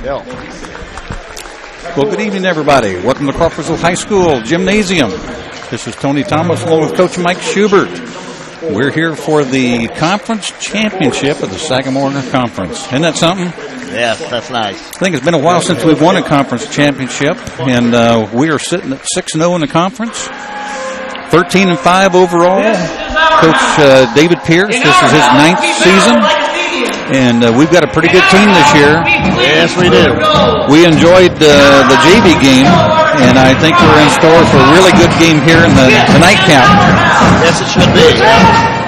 Yeah. Well, good evening, everybody. Welcome to Crawfordsville High School Gymnasium. This is Tony Thomas along with Coach Mike Schubert. We're here for the conference championship of the Sagamore Conference. Isn't that something? Yes, that's nice. I think it's been a while since we've won a conference championship, and we are sitting at 6-0 in the conference, 13-5 overall. Coach David Pierce, this is his 9th season, and we've got a pretty good team this year. Yes, we do. We enjoyed the JV game, and I think we're in store for a really good game here in the nightcap. Yes, it should be.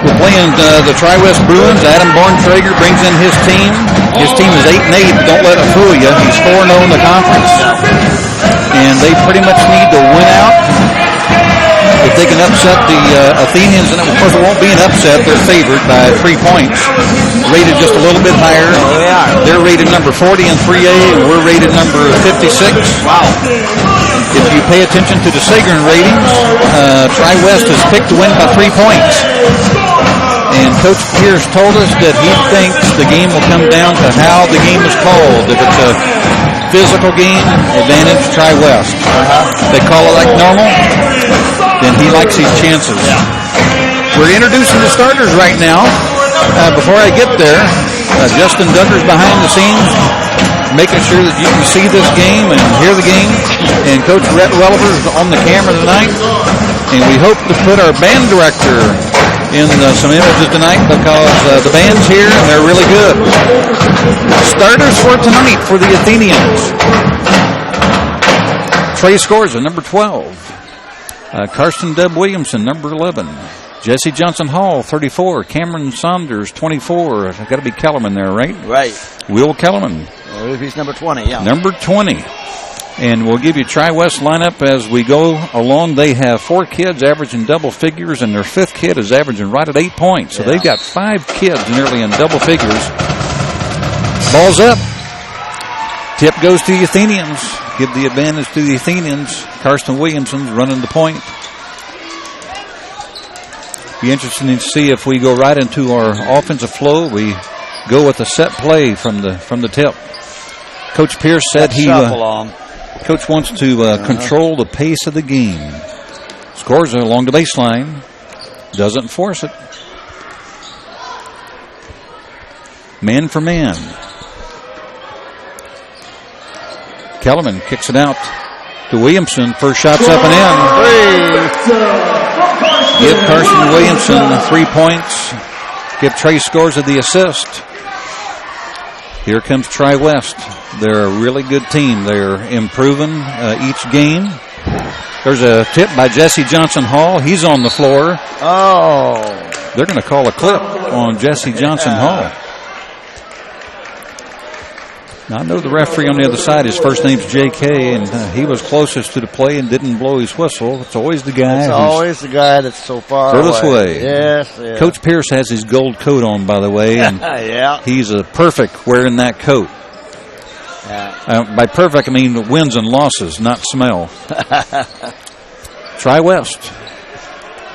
We're playing the Tri-West Bruins. Adam Borntrager brings in his team. His team is 8-8. Don't let it fool you. He's 4-0 in the conference. And they pretty much need to win out. If they can upset the Athenians, and of course it won't be an upset, they're favored by 3 points. Rated just a little bit higher. They are. They're rated number 40 in 3A, and we're rated number 56. Wow. If you pay attention to the Sagern ratings, Tri-West is picked to win by 3 points. And Coach Pierce told us that he thinks the game will come down to how the game is called. If it's a physical game, advantage Tri-West. They call it like normal, then he likes his chances. We're introducing the starters right now. Before I get there, Justin Duggar's behind the scenes, making sure that you can see this game and hear the game. And Coach Rhett Welliver's on the camera tonight. And we hope to put our band director in some images tonight because the band's here and they're really good. Starters for tonight for the Athenians. Trey Scorza, number 12. Karsten Deb Williamson, number 11. Jesse Johnson Hall, 34. Cameron Saunders, 24. I've got to be Kellerman there, right? Right. Will Kellerman. He's number 20, yeah. Number 20. And we'll give you Tri-West lineup as we go along. They have 4 kids averaging double figures, and their 5th kid is averaging right at 8 points. So they've got 5 kids nearly in double figures. Ball's up. Tip goes to the Athenians. Give the advantage to the Athenians. Karsten Williamson's running the point. Be interesting to see if we go right into our offensive flow. We go with a set play from the tip. Coach Pierce said Coach wants to control the pace of the game. Scores along the baseline. Doesn't force it. Man for man. Kellerman kicks it out to Williamson. First shot's up and in. Give Carson Williamson 3 points. Give Trey Scorza the assist. Here comes Tri-West. They're a really good team. They're improving each game. There's a tip by Jesse Johnson Hall. He's on the floor. Oh. They're going to call a clip on Jesse Johnson Hall. Now, I know the referee on the other side, his first name's J.K., and he was closest to the play and didn't blow his whistle. It's always the guy that's so far furthest away. Yes. Coach Pierce has his gold coat on, by the way, and he's a perfect wearing that coat. By perfect, I mean wins and losses, not smell. Tri-West.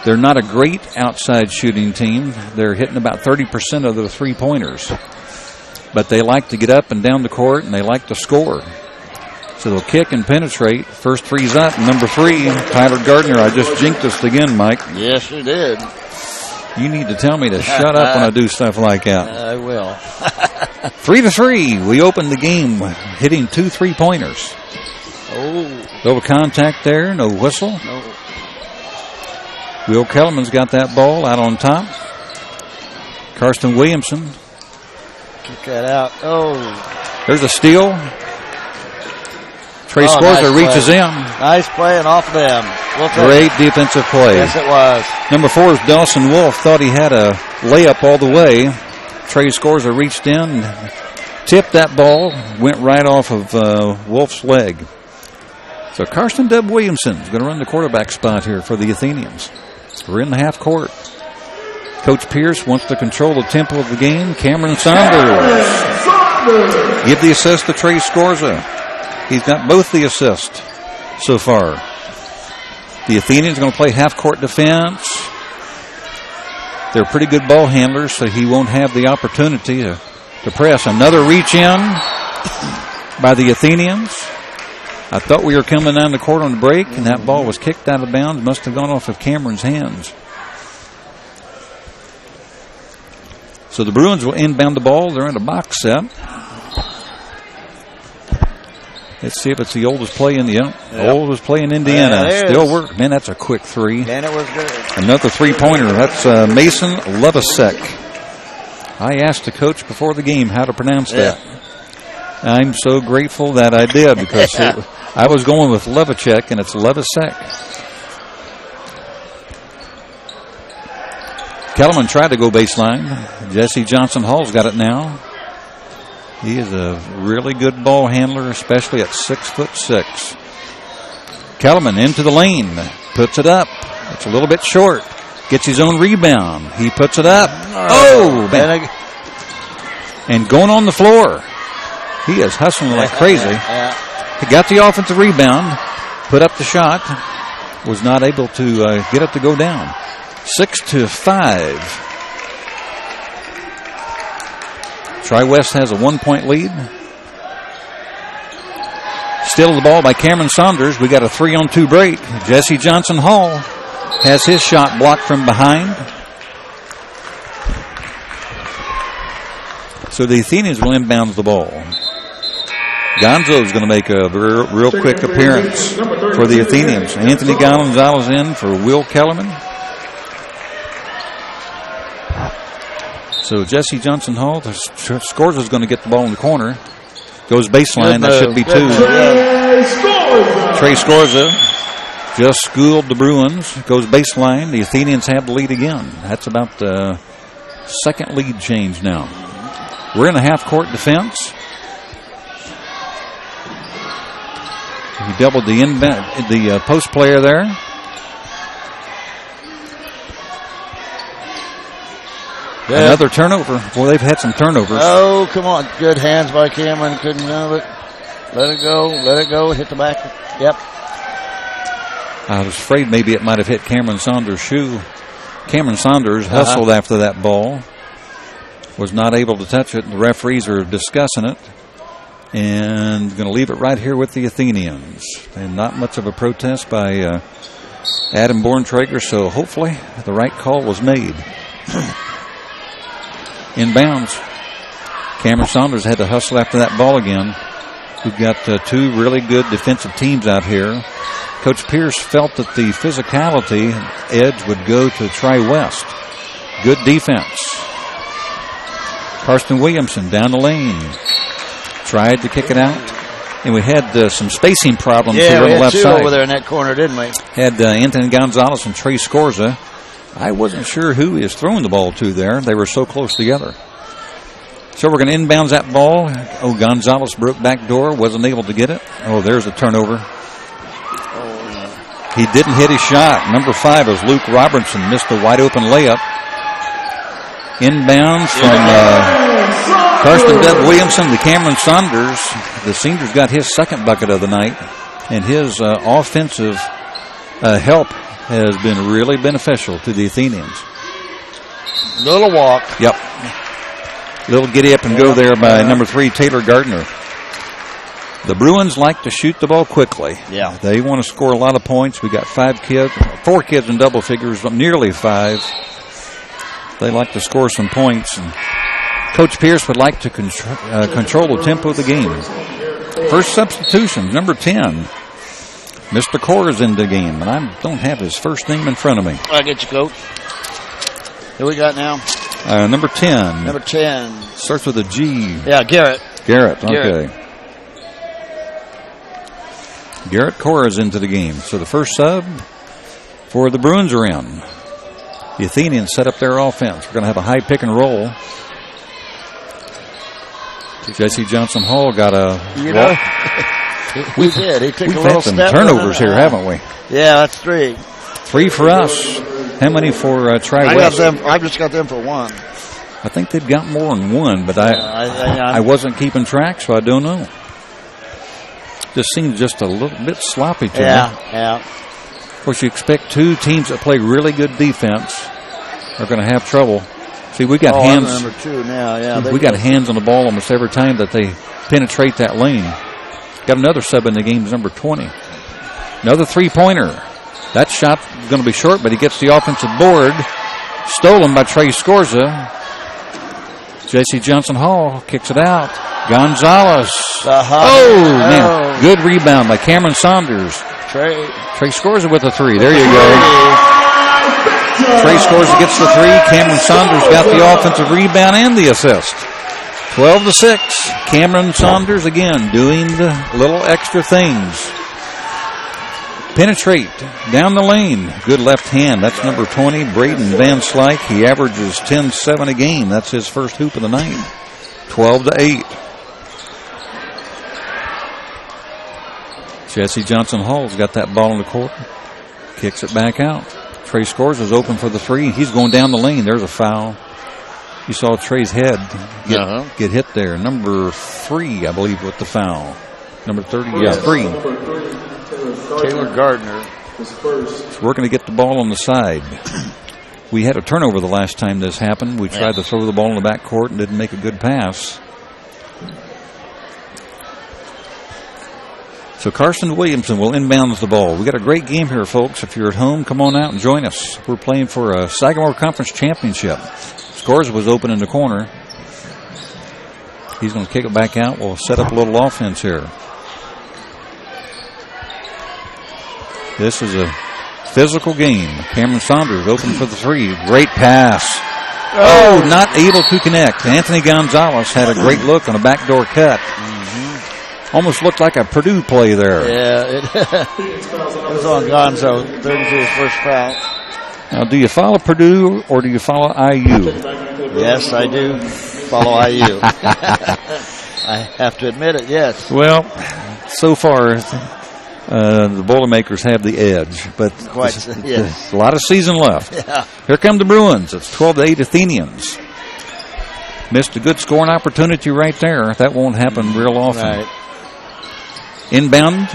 They're not a great outside shooting team. They're hitting about 30% of their three-pointers. But they like to get up and down the court, and they like to score. So they'll kick and penetrate. First three's up. Number 3, Tyler Gardner. I just jinxed us again, Mike. Yes, you did. You need to tell me to shut up when I do stuff like that. I will. 3-3. We opened the game hitting 2 3-pointers. Oh. No contact there. No whistle. No. Will Kellerman's got that ball out on top. Karsten Williamson. Kick that out. Oh. There's a steal. Trey Scorza reaches in. Nice play and off them. Great defensive play. Yes, it was. Number 4 is Dawson Wolf. Thought he had a layup all the way. Trey Scorza reached in, tipped that ball, went right off of Wolf's leg. So Karsten Deb Williamson is going to run the quarterback spot here for the Athenians. We're in the half court. Coach Pierce wants to control the tempo of the game. Cameron Saunders. Give the assist to Trey Scorza. He's got both the assists so far. The Athenians are going to play half-court defense. They're pretty good ball handlers, so he won't have the opportunity to press. Another reach in. by the Athenians. I thought we were coming down the court on the break, and that ball was kicked out of bounds. Must have gone off of Cameron's hands. So the Bruins will inbound the ball. They're in a box set. Let's see if it's the oldest play in the oldest play in Indiana. Still work. Man, that's a quick three. And it was good. Another three-pointer. That's Mason Levasek. I asked the coach before the game how to pronounce that. I'm so grateful that I did, because I was going with Levacek, and it's Levasek. Kellerman tried to go baseline. Jesse Johnson Hall's got it now. He is a really good ball handler, especially at 6'6". Kellerman into the lane, puts it up. It's a little bit short. Gets his own rebound. He puts it up. Oh, man. And going on the floor. He is hustling like crazy. He got the offensive rebound, put up the shot, was not able to get it to go down. 6-5. Tri-West has a 1-point lead. Still the ball by Cameron Saunders. We got a 3-on-2 break. Jesse Johnson Hall has his shot blocked from behind. So the Athenians will inbound the ball. Gonzo's going to make a real quick appearance for the Athenians. Anthony Gonzalez in for Will Kellerman. So Jesse Johnson Hall, the Scourza is going to get the ball in the corner. Goes baseline. That should be two. Trey Scourza just schooled the Bruins. Goes baseline. The Athenians have the lead again. That's about the second lead change now. We're in a half-court defense. He doubled the post player there. Good. Another turnover. Well, they've had some turnovers. Oh, come on. Good hands by Cameron. Couldn't have it. Let it go. Let it go. Hit the back. Yep. I was afraid maybe it might have hit Cameron Saunders' shoe. Cameron Saunders hustled after that ball. Was not able to touch it. The referees are discussing it. And going to leave it right here with the Athenians. And not much of a protest by Adam Borntrager, so hopefully the right call was made. Inbounds. Cameron Saunders had to hustle after that ball again. We've got two really good defensive teams out here. Coach Pierce felt that the physicality edge would go to Tri-West. Good defense. Karsten Williamson down the lane. Tried to kick it out. And we had some spacing problems here on the left side. Over there in that corner, didn't we? Had Anthony Gonzalez and Trey Scourza. I wasn't sure who he was throwing the ball to there. They were so close together. So we're going to inbounds that ball. Oh, Gonzalez broke back door. Wasn't able to get it. Oh, there's a turnover. He didn't hit his shot. Number 5 is Luke Robertson. Missed a wide open layup. Inbounds from Karsten Deb Williamson to Cameron Saunders. The senior's got his second bucket of the night. And his offensive help has been really beneficial to the Athenians. Little walk. Yep. Little giddy up and go there by number 3, Taylor Gardner. The Bruins like to shoot the ball quickly. Yeah. They want to score a lot of points. We got 4 kids in double figures, nearly 5. They like to score some points. And Coach Pierce would like to control the tempo of the game. First substitution, number 10. Mr. Core is in the game, and I don't have his first name in front of me. I get you, Coach. Who we got now? Number 10. Number 10. Starts with a G. Yeah, Garrett. Garrett, okay. Garrett Core is into the game. So the first sub for the Bruins are in. The Athenians set up their offense. We're going to have a high pick and roll. Jesse Johnson Hall got a... We did. He took We've a little had some step turnovers here, haven't we? Yeah, that's 3. 3 for us. How many for Tri-West? I just got them for 1. I think they've got more than 1, but I wasn't keeping track, so I don't know. This seems just a little bit sloppy to me. Yeah. Of course, you expect 2 teams that play really good defense are going to have trouble. See, we got hands. Number 2 now. Yeah, we got hands on the ball almost every time that they penetrate that lane. Got another sub in the game, number 20. Another three-pointer. That shot going to be short, but he gets the offensive board. Stolen by Trey Scorza. J.C. Johnson Hall kicks it out. Gonzalez. Man. Good rebound by Cameron Saunders. Trey Scorza with a three. There you go. Trey Scorza gets the three. Cameron Saunders got the offensive rebound and the assist. 12-6. Cameron Saunders again doing the little extra things. Penetrate down the lane. Good left hand. That's number 20, Braden Van Slyke. He averages 10-7 a game. That's his first hoop of the night. 12-8. Jesse Johnson Hall's got that ball in the court. Kicks it back out. Trey Scorza is open for the three. He's going down the lane. There's a foul. You saw Trey's head get hit there. Number 3, I believe, with the foul. Number 30, 3. Taylor Gardner. So we're going to get the ball on the side. We had a turnover the last time this happened. We tried to throw the ball in the backcourt and didn't make a good pass. So Carson Williamson will inbound the ball. We got a great game here, folks. If you're at home, come on out and join us. We're playing for a Sagamore Conference Championship. Scores was open in the corner. He's going to kick it back out. We'll set up a little offense here. This is a physical game. Cameron Saunders open for the three. Great pass. Oh, not able to connect. Anthony Gonzalez had a great look on a backdoor cut. Almost looked like a Purdue play there. Yeah, it was on Gonzo. 32 first foul. Now, do you follow Purdue or do you follow IU? Yes, I do follow IU. I have to admit it, yes. Well, so far, the Boilermakers have the edge, but there's a lot of season left. Yeah. Here come the Bruins. It's 12-8 Athenians. Missed a good scoring opportunity right there. That won't happen real often. Right. Inbound.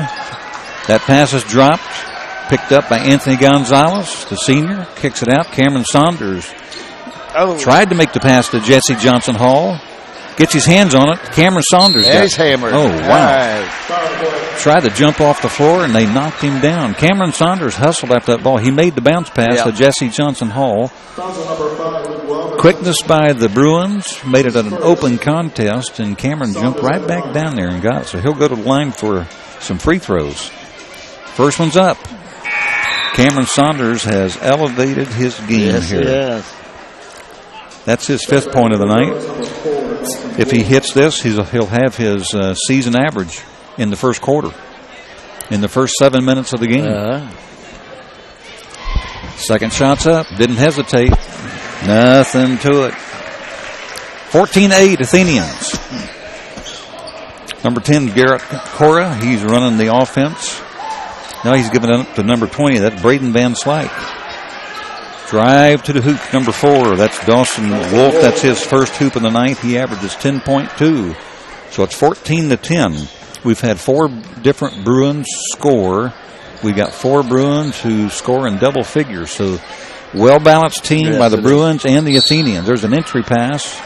That pass is dropped. Picked up by Anthony Gonzalez, the senior. Kicks it out. Cameron Saunders tried to make the pass to Jesse Johnson Hall. Gets his hands on it. Cameron Saunders he's hammered. Oh, wow. Right. Tried to jump off the floor, and they knocked him down. Cameron Saunders hustled after that ball. He made the bounce pass to Jesse Johnson Hall. Quickness by the Bruins. Made it an open contest, and Cameron jumped right back down there and got it. So he'll go to the line for some free throws. First one's up. Cameron Saunders has elevated his game here. Yes. That's his 5th point of the night. If he hits this, he'll have his season average in the first quarter, in the first 7 minutes of the game. Second shot's up. Didn't hesitate. Nothing to it. 14-8 Athenians. Number 10, Garrett Cora. He's running the offense. Now he's giving it up to number 20. That's Braden Van Slyke. Drive to the hoop, number 4. That's Dawson Wolf. That's his first hoop of the night. He averages 10.2. So it's 14-10. We've had 4 different Bruins score. We got 4 Bruins who score in double figures. So well-balanced team by the Bruins and the Athenians. There's an entry pass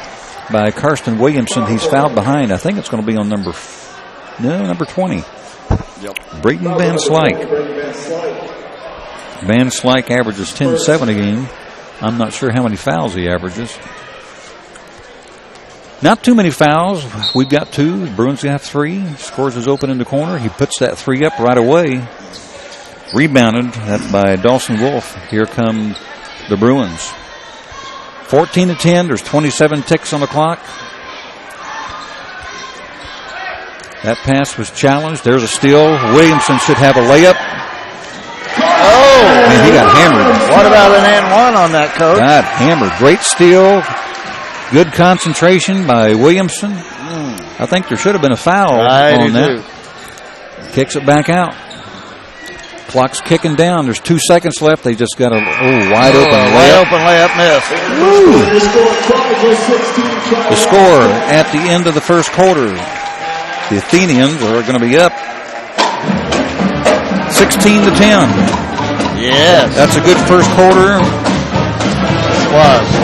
by Karsten Williamson. He's fouled behind. I think it's going to be on number 20. Yep. Braden Van Slyke. Van Slyke averages 10-7 a game. I'm not sure how many fouls he averages. Not too many fouls. We've got 2. The Bruins got 3. Scores is open in the corner. He puts that 3 up right away. Rebounded. That's by Dawson Wolf. Here come the Bruins. 14-10. There's 27 ticks on the clock. That pass was challenged. There's a steal. Williamson should have a layup. Man, he got hammered. What about an and one on that, Coach? Got hammered. Great steal. Good concentration by Williamson. I think there should have been a foul on that. Kicks it back out. Clock's kicking down. There's 2 seconds left. They just got a wide open layup. Wide open layup miss. The score at the end of the first quarter. The Athenians are going to be up 16-10. Yes. That's a good first quarter.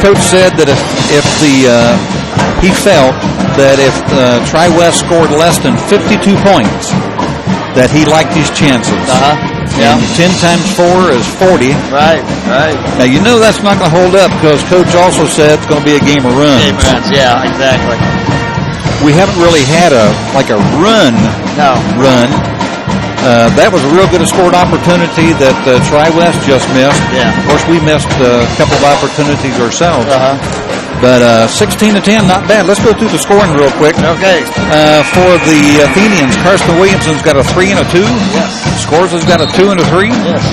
Coach said that if he felt that if Tri-West scored less than 52 points, that he liked his chances. Yeah. And 10 times 4 is 40. Right. Now, you know that's not going to hold up because Coach also said it's going to be a game of runs. Game of runs, yeah, exactly. We haven't really had a run. No. That was a real good scored opportunity that Tri-West just missed. Yeah. Of course, we missed a couple of opportunities ourselves. But 16-10, not bad. Let's go through the scoring real quick. Okay. For the Athenians, Karsten Williamson's got a 3 and a 2. Yes. Scores has got a 2 and a 3. Yes.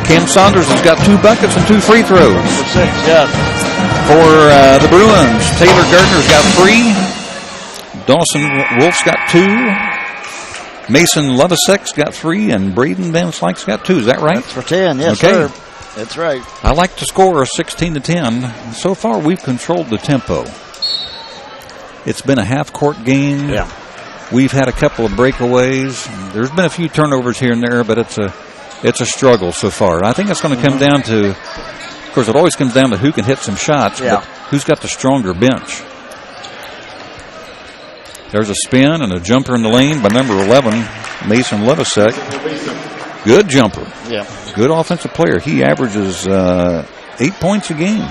Cam Saunders has got 2 buckets and 2 free throws. For 6, yes. For the Bruins, Taylor Gardner's got 3. Dawson Wolf's got 2. Mason Levisek's got 3, and Braden Van Slyke's got 2. Is that right? That's for 10, yes, okay. sir. That's right. I like to score 16-10. So far, we've controlled the tempo. It's been a half-court game. Yeah. We've had a couple of breakaways. There's been a few turnovers here and there, but it's a struggle so far. I think it's going to come down to, of course, it always comes down to who can hit some shots, but who's got the stronger bench. There's a spin and a jumper in the lane by number 11, Mason Levisek. Good jumper. Yeah. Good offensive player. He averages 8 points a game.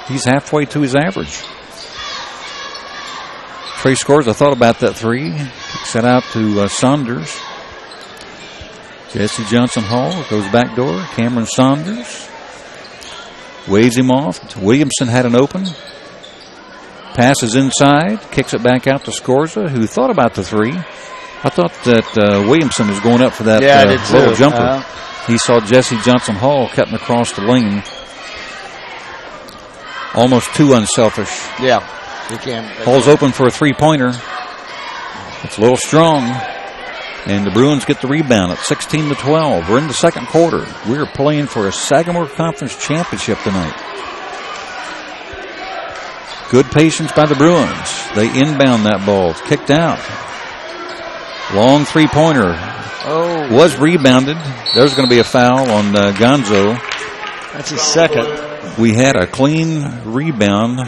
He's halfway to his average. Trey scores. I thought about that 3. Kicks that out to Saunders. Jesse Johnson Hall goes back door. Cameron Saunders waves him off. Williamson had an open. Passes inside. Kicks it back out to Scorza, who thought about the 3. I thought that Williamson was going up for that little jumper. He saw Jesse Johnson Hall cutting across the lane. Almost too unselfish. Yeah. He can. Hall's open for a 3-pointer. It's a little strong. And the Bruins get the rebound at 16-12. We're in the second quarter. We're playing for a Sagamore Conference championship tonight. Good patience by the Bruins. They inbound that ball. It's kicked out. Long 3-pointer. Was rebounded. There's going to be a foul on Gonzo. That's his second. We had a clean rebound.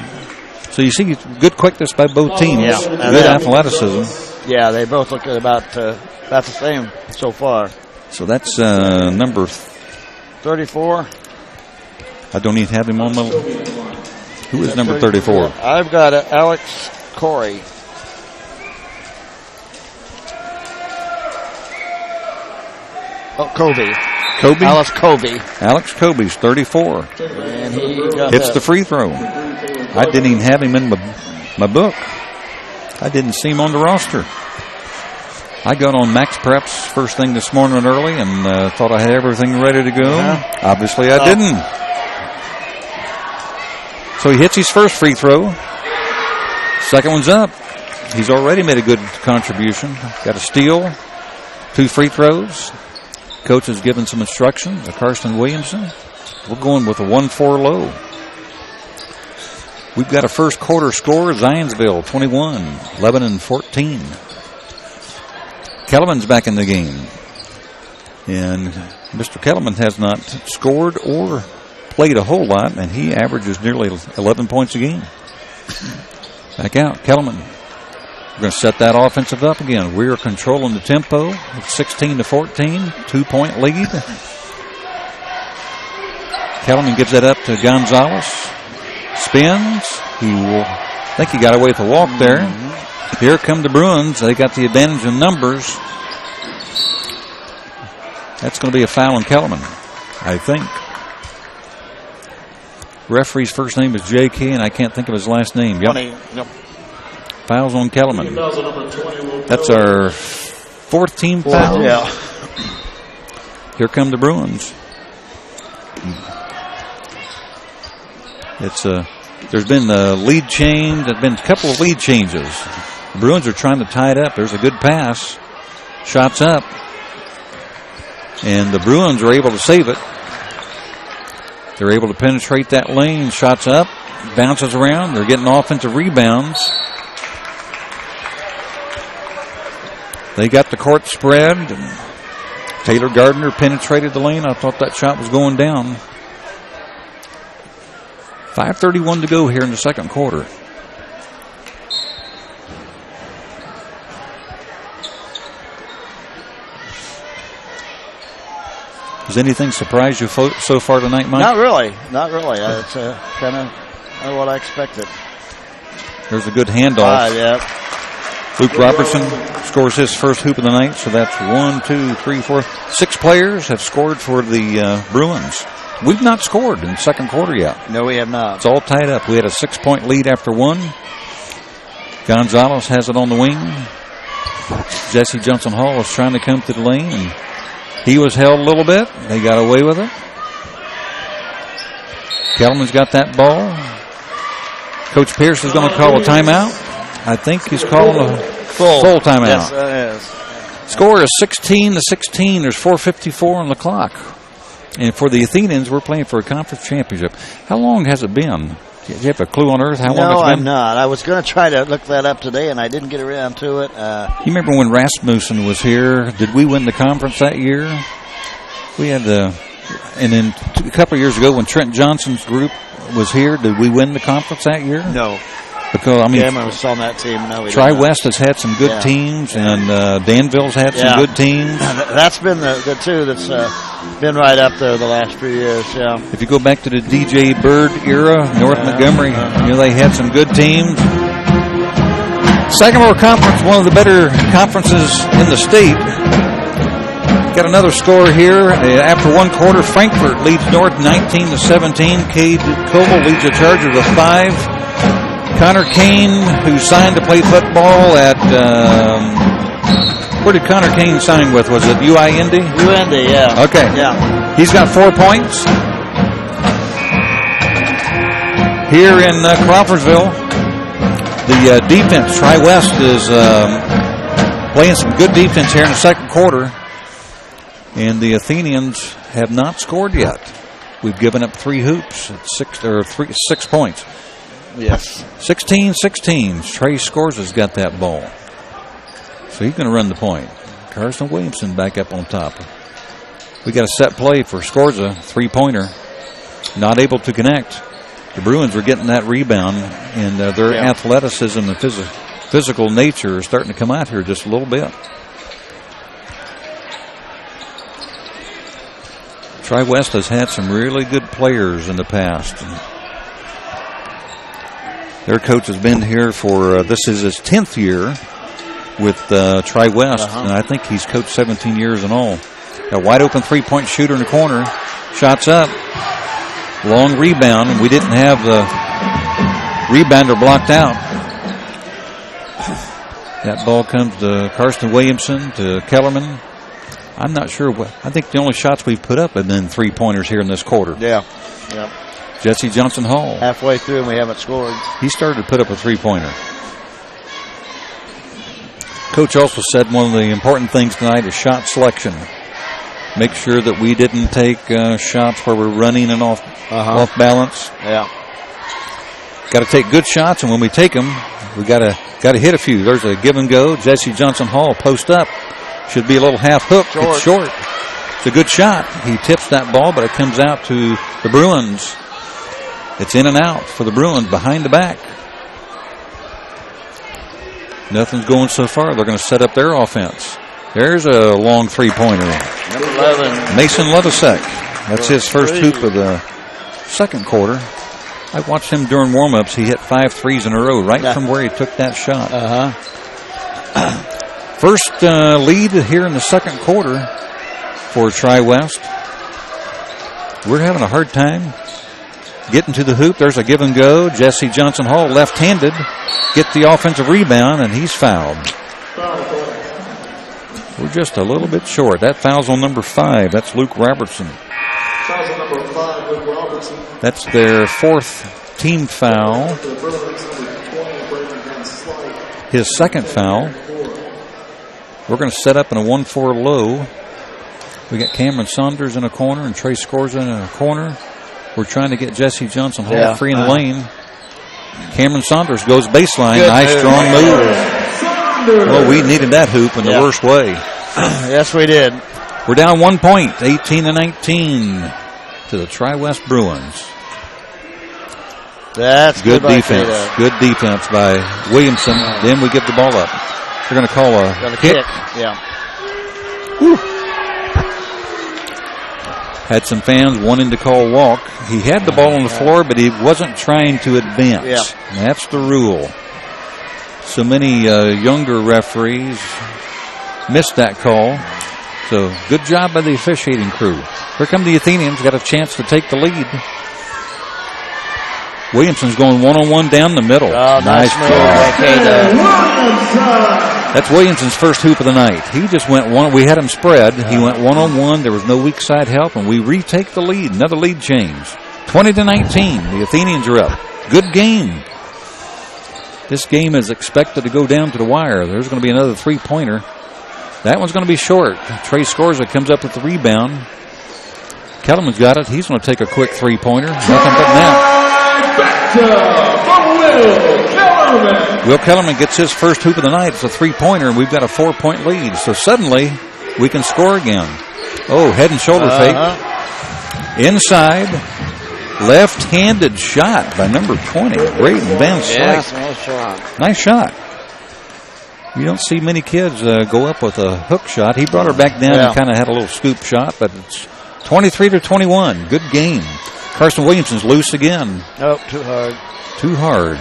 So you see good quickness by both teams. Yeah. Good athleticism. Yeah, they both look at about the same so far. So that's number 34. I don't even have him on my. Who is number 34? I've got Alex Corey. Kobe. Alex Kobe. Alex Kobe's 34. And he hits the free throw. I didn't even have him in my book. I didn't see him on the roster. I got on Max Preps first thing this morning early and thought I had everything ready to go. Obviously, I didn't. So he hits his first free throw. Second one's up. He's already made a good contribution. Got a steal. 2 free throws. Coach has given some instructions to Karsten Williamson. We're going with a 1-4 low. We've got a first quarter score. Zionsville 21, Lebanon 14. Kellerman's back in the game. And Mr. Kellerman has not scored or played a whole lot, and he averages nearly 11 points a game. Back out, Kellerman. We're going to set that offensive up again. We are controlling the tempo. It's 16-14, 2-point lead. Kellerman gives that up to Gonzalez. Spins. I think he got away with a walk there. Here come the Bruins. They got the advantage in numbers. That's going to be a foul on Kellerman, I think. Referee's first name is J.K., and I can't think of his last name. Yep. Fouls on Kellerman. That's our 4th team foul. Yeah. Here come the Bruins. There's been a lead change. There's been a couple of lead changes. The Bruins are trying to tie it up. There's a good pass. Shots up. And the Bruins are able to save it. They're able to penetrate that lane. Shots up. Bounces around. They're getting offensive rebounds. They got the court spread. Taylor Gardner penetrated the lane. I thought that shot was going down. 5:31 to go here in the second quarter. Has anything surprised you so far tonight, Mike? Not really. It's kind of what I expected. There's a good handoff. Yeah. Luke Robertson scores his first hoop of the night, so that's 1, 2, 3, 4. 6 players have scored for the Bruins. We've not scored in the second quarter yet. No, we have not. It's all tied up. We had a 6-point lead after 1. Gonzalez has it on the wing. Jesse Johnson Hall was trying to come to the lane, and he was held a little bit. They got away with it. Kellerman's got that ball. Coach Pierce is going to call a timeout. I think he's calling a full timeout. Yes, that is. Score is 16-16. There's 4:54 on the clock. And for the Athenians, we're playing for a conference championship. How long has it been? Do you have a clue on earth how long it's been? No, I'm not. I was going to try to look that up today, and I didn't get around to it. You remember when Rasmussen was here? Did we win the conference that year? We had and then a couple of years ago when Trent Johnson's group was here, did we win the conference that year? No. Because, I mean, Cameron was on that team. No, Tri-West has had some good teams, and Danville's had some good teams. That's been the two that's been right up there the last few years, yeah. If you go back to the DJ Bird era, North Montgomery, they had some good teams. Sagamore Conference, one of the better conferences in the state. Got another score here. After one quarter, Frankfurt leads North 19-17. Cade Koval leads the Chargers with 5. Connor Kane, who signed to play football at, where did Connor Kane sign with? Was it UI Indy? UIndy, yeah. Okay. Yeah. He's got 4 points. Here in Crawfordsville, the defense, Tri-West is playing some good defense here in the second quarter. And the Athenians have not scored yet. We've given up 3 hoops at 6 points. Yes. 16-16. Trey Scores has got that ball. So he's going to run the point. Carson Williamson back up on top. We got a set play for Scorza, 3-pointer. Not able to connect. The Bruins are getting that rebound, and their athleticism and physical nature are starting to come out here just a little bit. Tri-West has had some really good players in the past. Their coach has been here for, this is his 10th year with Tri-West, and I think he's coached 17 years in all. A wide open 3-point shooter in the corner. Shots up. Long rebound, and we didn't have the rebounder blocked out. That ball comes to Karsten Williamson, to Kellerman. I'm not sure what. I think the only shots we've put up have been 3-pointers here in this quarter. Yeah. Yep. Jesse Johnson Hall. Halfway through, and we haven't scored. He started to put up a 3-pointer. Coach also said one of the important things tonight is shot selection. Make sure that we didn't take shots where we're running and off balance. Yeah. Got to take good shots, and when we take them, we got to hit a few. There's a give and go. Jesse Johnson Hall post up. Should be a little half hook. It's short. It's a good shot. He tips that ball, but it comes out to the Bruins. It's in and out for the Bruins behind the back. Nothing's going so far. They're going to set up their offense. There's a long 3-pointer. Number 11. Mason Levisek. That's his first hoop of the second quarter. I watched him during warm-ups. He hit 5 threes in a row right from where he took that shot. First lead here in the second quarter for Tri-West. We're having a hard time getting to the hoop. There's a give and go. Jesse Johnson Hall, left-handed, get the offensive rebound, and he's fouled. We're just a little bit short. That foul's on number 5. That's Luke Robertson. Foul's on number 5, Luke Robertson. That's their 4th team foul. His second foul. We're going to set up in a 1-4 low. We got Cameron Saunders in a corner and Trey Scorza in a corner. We're trying to get Jesse Johnson Hall free in the lane. Cameron Saunders goes baseline. Good nice, move. strong move. Well, we needed that hoop in the worst way. Yes, we did. We're down 1 point, 18-19 to the Tri-West Bruins. That's good defense. Good defense by Williamson. Then we give the ball up. They're going to call a kick. Yeah. Whew. Had some fans wanting to call walk. He had the ball on the floor, but he wasn't trying to advance. Yeah. That's the rule. So many younger referees missed that call. So good job by the officiating crew. Here come the Athenians. Got a chance to take the lead. Williamson's going one-on-one down the middle. Oh, nice move. That's Williamson's first hoop of the night. He just went one. We had him spread. He went one-on-one. There was no weak side help, and we retake the lead. Another lead change. 20-19. The Athenians are up. Good game. This game is expected to go down to the wire. There's going to be another three-pointer. That one's going to be short. Trey Scorza comes up with the rebound. Kellerman's got it. He's going to take a quick three-pointer. Nothing but net. Will Kellerman gets his first hoop of the night. It's a three-pointer, and we've got a 4-point lead. So suddenly, we can score again. Oh, head and shoulder fake. Inside. Left-handed shot by number 20, Braden Van Slyke. Yes, nice shot. Nice shot. You don't see many kids go up with a hook shot. He brought her back down and kind of had a little scoop shot, but it's 23-21. Good game. Carson Williamson's loose again. Nope, too hard. Too hard.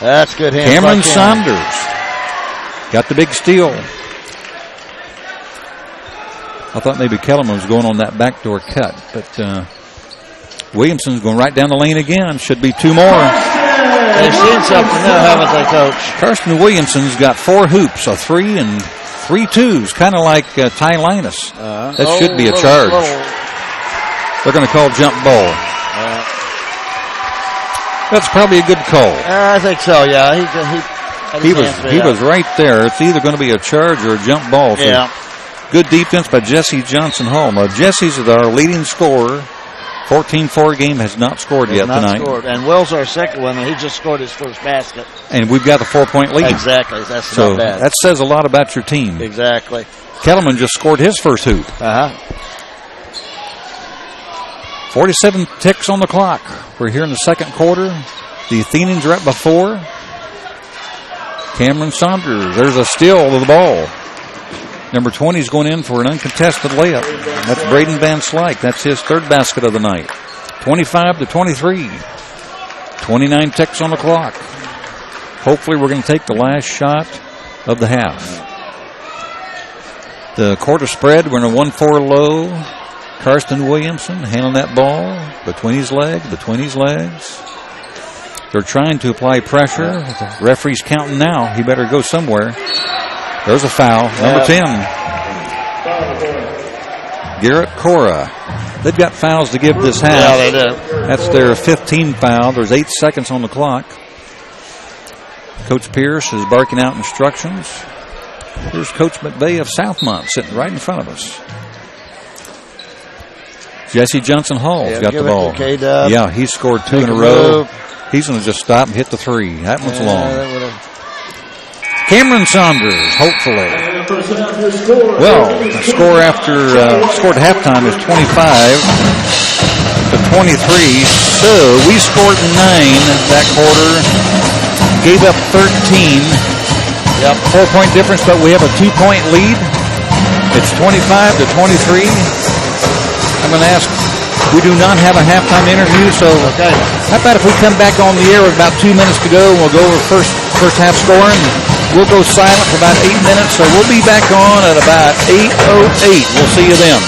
That's good hands. Cameron Saunders got the big steal. I thought maybe Kellerman was going on that backdoor cut, but Williamson's going right down the lane again. Should be two more. They've seen something now, haven't they, Coach? Karsten Williamson's got 4 hoops, a 3 and 3 twos, kind of like Ty Linus. That should be a charge. They're going to call jump ball. That's probably a good call. I think so, yeah. He was right there. It's either going to be a charge or a jump ball. So yeah. Good defense by Jesse Johnson Hall. Now, Jesse's our leading scorer. 14-4 game, has not scored yet tonight. Scored. And Will's our second one, and he just scored his first basket. And we've got the 4-point lead. Exactly. That's not bad. That says a lot about your team. Exactly. Kellerman just scored his first hoop. 47 ticks on the clock. We're here in the second quarter. The Athenians are up by 4. Cameron Saunders, there's a steal of the ball. Number 20 is going in for an uncontested layup. That's Braden Van Slyke. That's his third basket of the night. 25-23. 29 ticks on the clock. Hopefully we're going to take the last shot of the half. The quarter spread, we're in a 1-4 low. Karsten Williamson handling that ball between his legs. They're trying to apply pressure. The referee's counting now. He better go somewhere. There's a foul. Number 10. Garrett Cora. They've got fouls to give this half. Yeah, they do. That's their 15th foul. There's 8 seconds on the clock. Coach Pierce is barking out instructions. Here's Coach McVeigh of Southmont sitting right in front of us. Jesse Johnson Hall's got the ball. Yeah, he scored 2 in a row. He's going to just stop and hit the 3. That one's long. Cameron Saunders, hopefully. Well, the score after scored at halftime is 25-23. So we scored 9 that quarter, gave up 13. Yep, 4-point difference, but we have a 2-point lead. It's 25-23. I'm going to ask. We do not have a halftime interview, so how about if we come back on the air with about 2 minutes to go, and we'll go over first half scoring. We'll go silent for about 8 minutes, so we'll be back on at about 8:08. We'll see you then.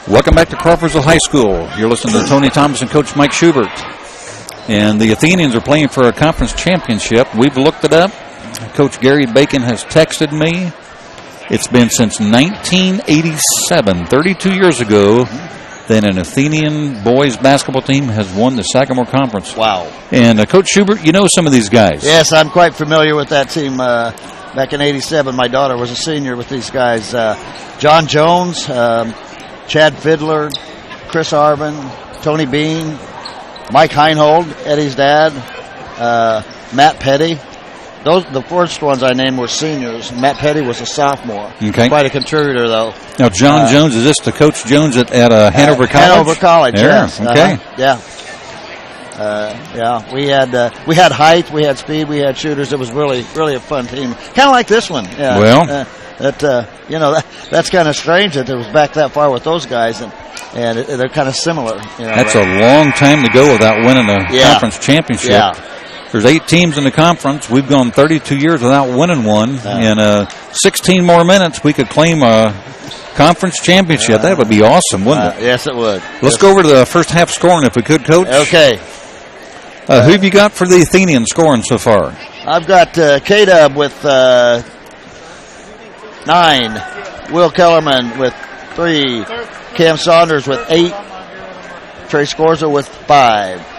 Welcome back to Crawfordsville High School. You're listening to Tony Thomas and Coach Mike Schubert. And the Athenians are playing for a conference championship. We've looked it up. Coach Gary Bacon has texted me. It's been since 1987, 32 years ago, that an Athenian boys basketball team has won the Sagamore Conference. Wow. And Coach Schubert, you know some of these guys. Yes, I'm quite familiar with that team. Back in 87, my daughter was a senior with these guys. John Jones, Chad Fiddler, Chris Arvin, Tony Bean, Mike Heinhold, Eddie's dad, Matt Petty. The first ones I named were seniors. Matt Petty was a sophomore. Okay. Quite a contributor, though. Now, John Jones, is this the Coach Jones at Hanover College? Hanover College, yes. Okay. Yeah. We had height, we had speed, we had shooters. It was really a fun team. Kind of like this one. Yeah. Well, that's kind of strange that it was back that far with those guys, and they're kind of similar. That's a long time to go without winning a conference championship. Yeah. There's 8 teams in the conference. We've gone 32 years without winning one. In 16 more minutes, we could claim a conference championship. That would be awesome, wouldn't it? Yes, it would. Let's go over to the first half scoring if we could, Coach. Okay. Who have you got for the Athenian scoring so far? I've got K-Dub with 9. Will Kellerman with 3. Cam Saunders with 8. Trey Scorza with 5.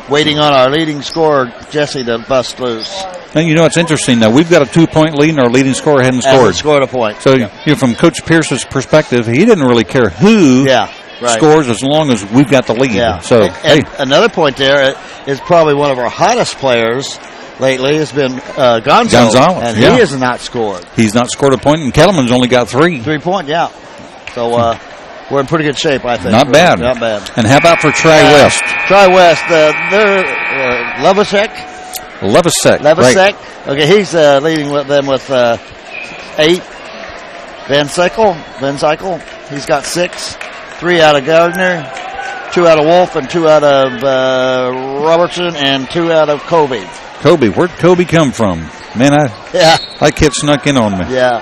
Waiting on our leading scorer, Jesse, to bust loose. Now, it's interesting. Now, we've got a 2-point lead, and our leading scorer hadn't scored. Hasn't scored a point. So, from Coach Pierce's perspective, he didn't really care who scores as long as we've got the lead. Yeah. So, and another point there is probably one of our hottest players lately has been Gonzalez, and he has not scored. He's not scored a point, and Kellerman's only got 3. 3 point, yeah. So, we're in pretty good shape, I think. Not bad. Not bad. And how about for Tri-West? Tri-West, they're Levasek. Right. Okay, he's leading with them with 8. Van Cycle, he's got 6. 3 out of Gardner, 2 out of Wolf, and 2 out of Robertson, and 2 out of Kobe. Where'd Kobe come from? Man, that kid snuck in on me. Yeah.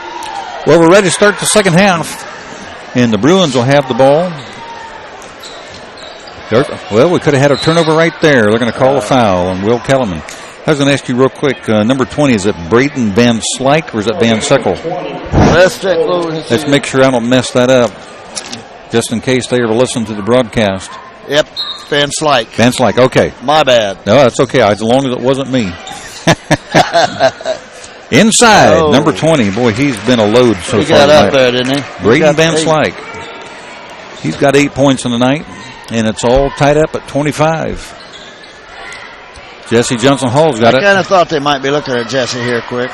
Well, we're ready to start the second half. And the Bruins will have the ball. We could have had a turnover right there. They're going to call a foul on Will Kellerman. I was going to ask you real quick, number 20, is it Braden Van Slyke or is it Van Sickle? Let's make sure I don't mess that up, just in case they ever listen to the broadcast. Yep, Van Slyke, okay. My bad. No, that's okay, as long as it wasn't me. Inside, number 20. Boy, he's been a load so far. He got up there, didn't he? Braden Van Slyke. He's got 8 points in the night, and it's all tied up at 25. Jesse Johnson-Hall's got it. I kind of thought they might be looking at Jesse here quick.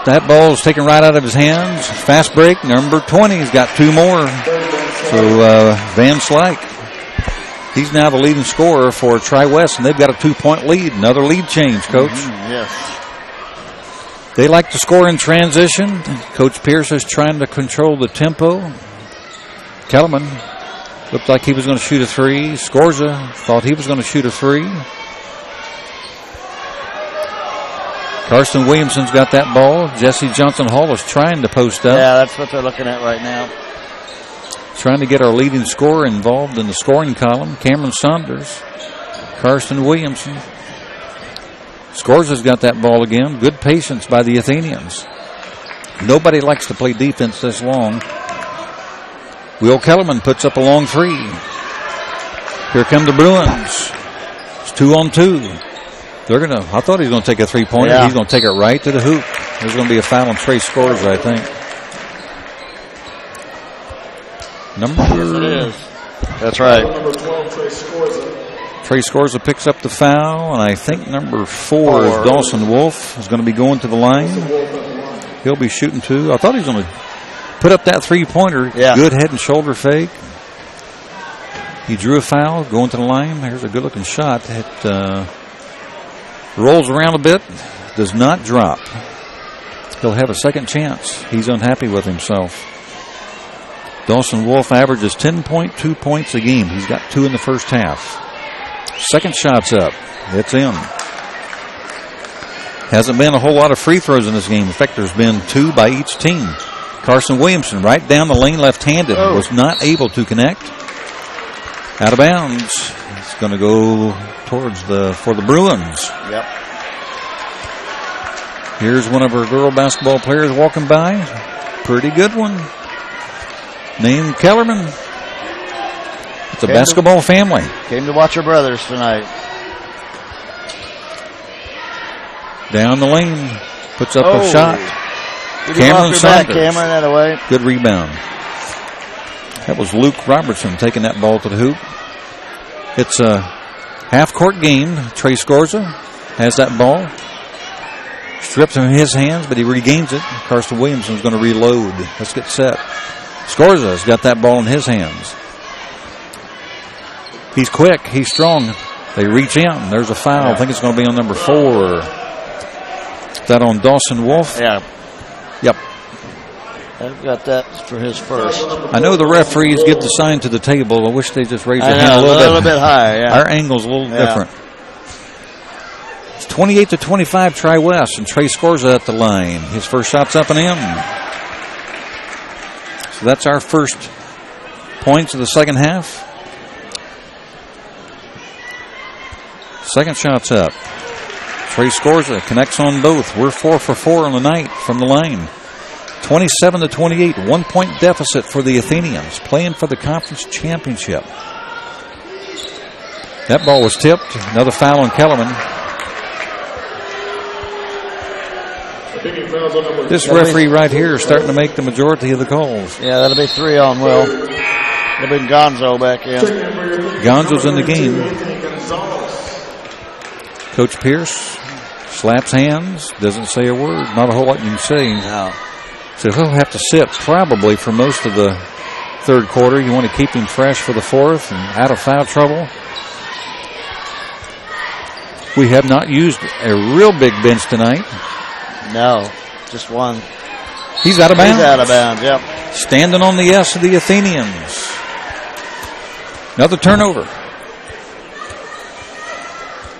That ball is taken right out of his hands. Fast break, number 20. He's got 2 more. So Van Slyke, he's now the leading scorer for Tri-West, and they've got a 2-point lead. Another lead change, Coach. Yes. They like to score in transition. Coach Pierce is trying to control the tempo. Kellerman looked like he was going to shoot a 3. Scorza thought he was going to shoot a 3. Karsten Williamson's got that ball. Jesse Johnson-Hall is trying to post up. Yeah, that's what they're looking at right now. Trying to get our leading scorer involved in the scoring column. Cameron Saunders. Karsten Williamson. Scorza's got that ball again. Good patience by the Athenians. Nobody likes to play defense this long. Will Kellerman puts up a long 3. Here come the Bruins. It's 2-on-2. I thought he was going to take a 3-pointer. Yeah. He's going to take it right to the hoop. There's going to be a foul on Trey Scorza, I think. Yes, it is. That's right. Number 12, Trey Scorza picks up the foul, and I think number 4 is Dawson Wolf is going to be going to the line. He'll be shooting 2. I thought he was going to put up that 3-pointer. Yeah. Good head and shoulder fake. He drew a foul, going to the line. There's a good-looking shot. It rolls around a bit, does not drop. He'll have a second chance. He's unhappy with himself. Dawson Wolf averages 10.2 points a game. He's got 2 in the first half. Second shot's up. It's in. Hasn't been a whole lot of free throws in this game. In fact, there's been 2 by each team. Carson Williamson right down the lane left-handed. Was not able to connect. Out of bounds. It's going to go towards for the Bruins. Yep. Here's one of our girl basketball players walking by. Pretty good one. Named Kellerman. It's a basketball family. Came to watch her brothers tonight. Down the lane. Puts up a shot. Cameron Saunders. Cameron, that away. Good rebound. That was Luke Robertson taking that ball to the hoop. It's a half-court game. Trey Scorza has that ball. Strips him in his hands, but he regains it. Carson Williamson's going to reload. Let's get set. Scorza's got that ball in his hands. He's quick. He's strong. They reach in. There's a foul. I think it's going to be on number 4. Is that on Dawson Wolf? Yeah. Yep. I've got that for his first. I know the referees give the sign to the table. I wish they just raised their hand a little bit higher. Yeah. Our angle's a little different. It's 28-25 Tri-West, and Trey Scorza at the line. His first shot's up and in. So that's our first points of the second half. Second shot's up. Trey Scorza connects on both. We're 4 for 4 on the night from the line. 27-28, 1-point deficit for the Athenians, playing for the conference championship. That ball was tipped. Another foul on Kellerman. This referee right here is starting to make the majority of the calls. Yeah, that'll be 3 on Will. That'll bring Gonzo back in. Gonzo's in the game. Coach Pierce slaps hands, doesn't say a word. Not a whole lot you can say. No. So he'll have to sit probably for most of the third quarter. You want to keep him fresh for the fourth and out of foul trouble. We have not used a real big bench tonight. No, just one. He's out of bounds. He's out of bounds, yep. Standing on the S of the Athenians. Another turnover.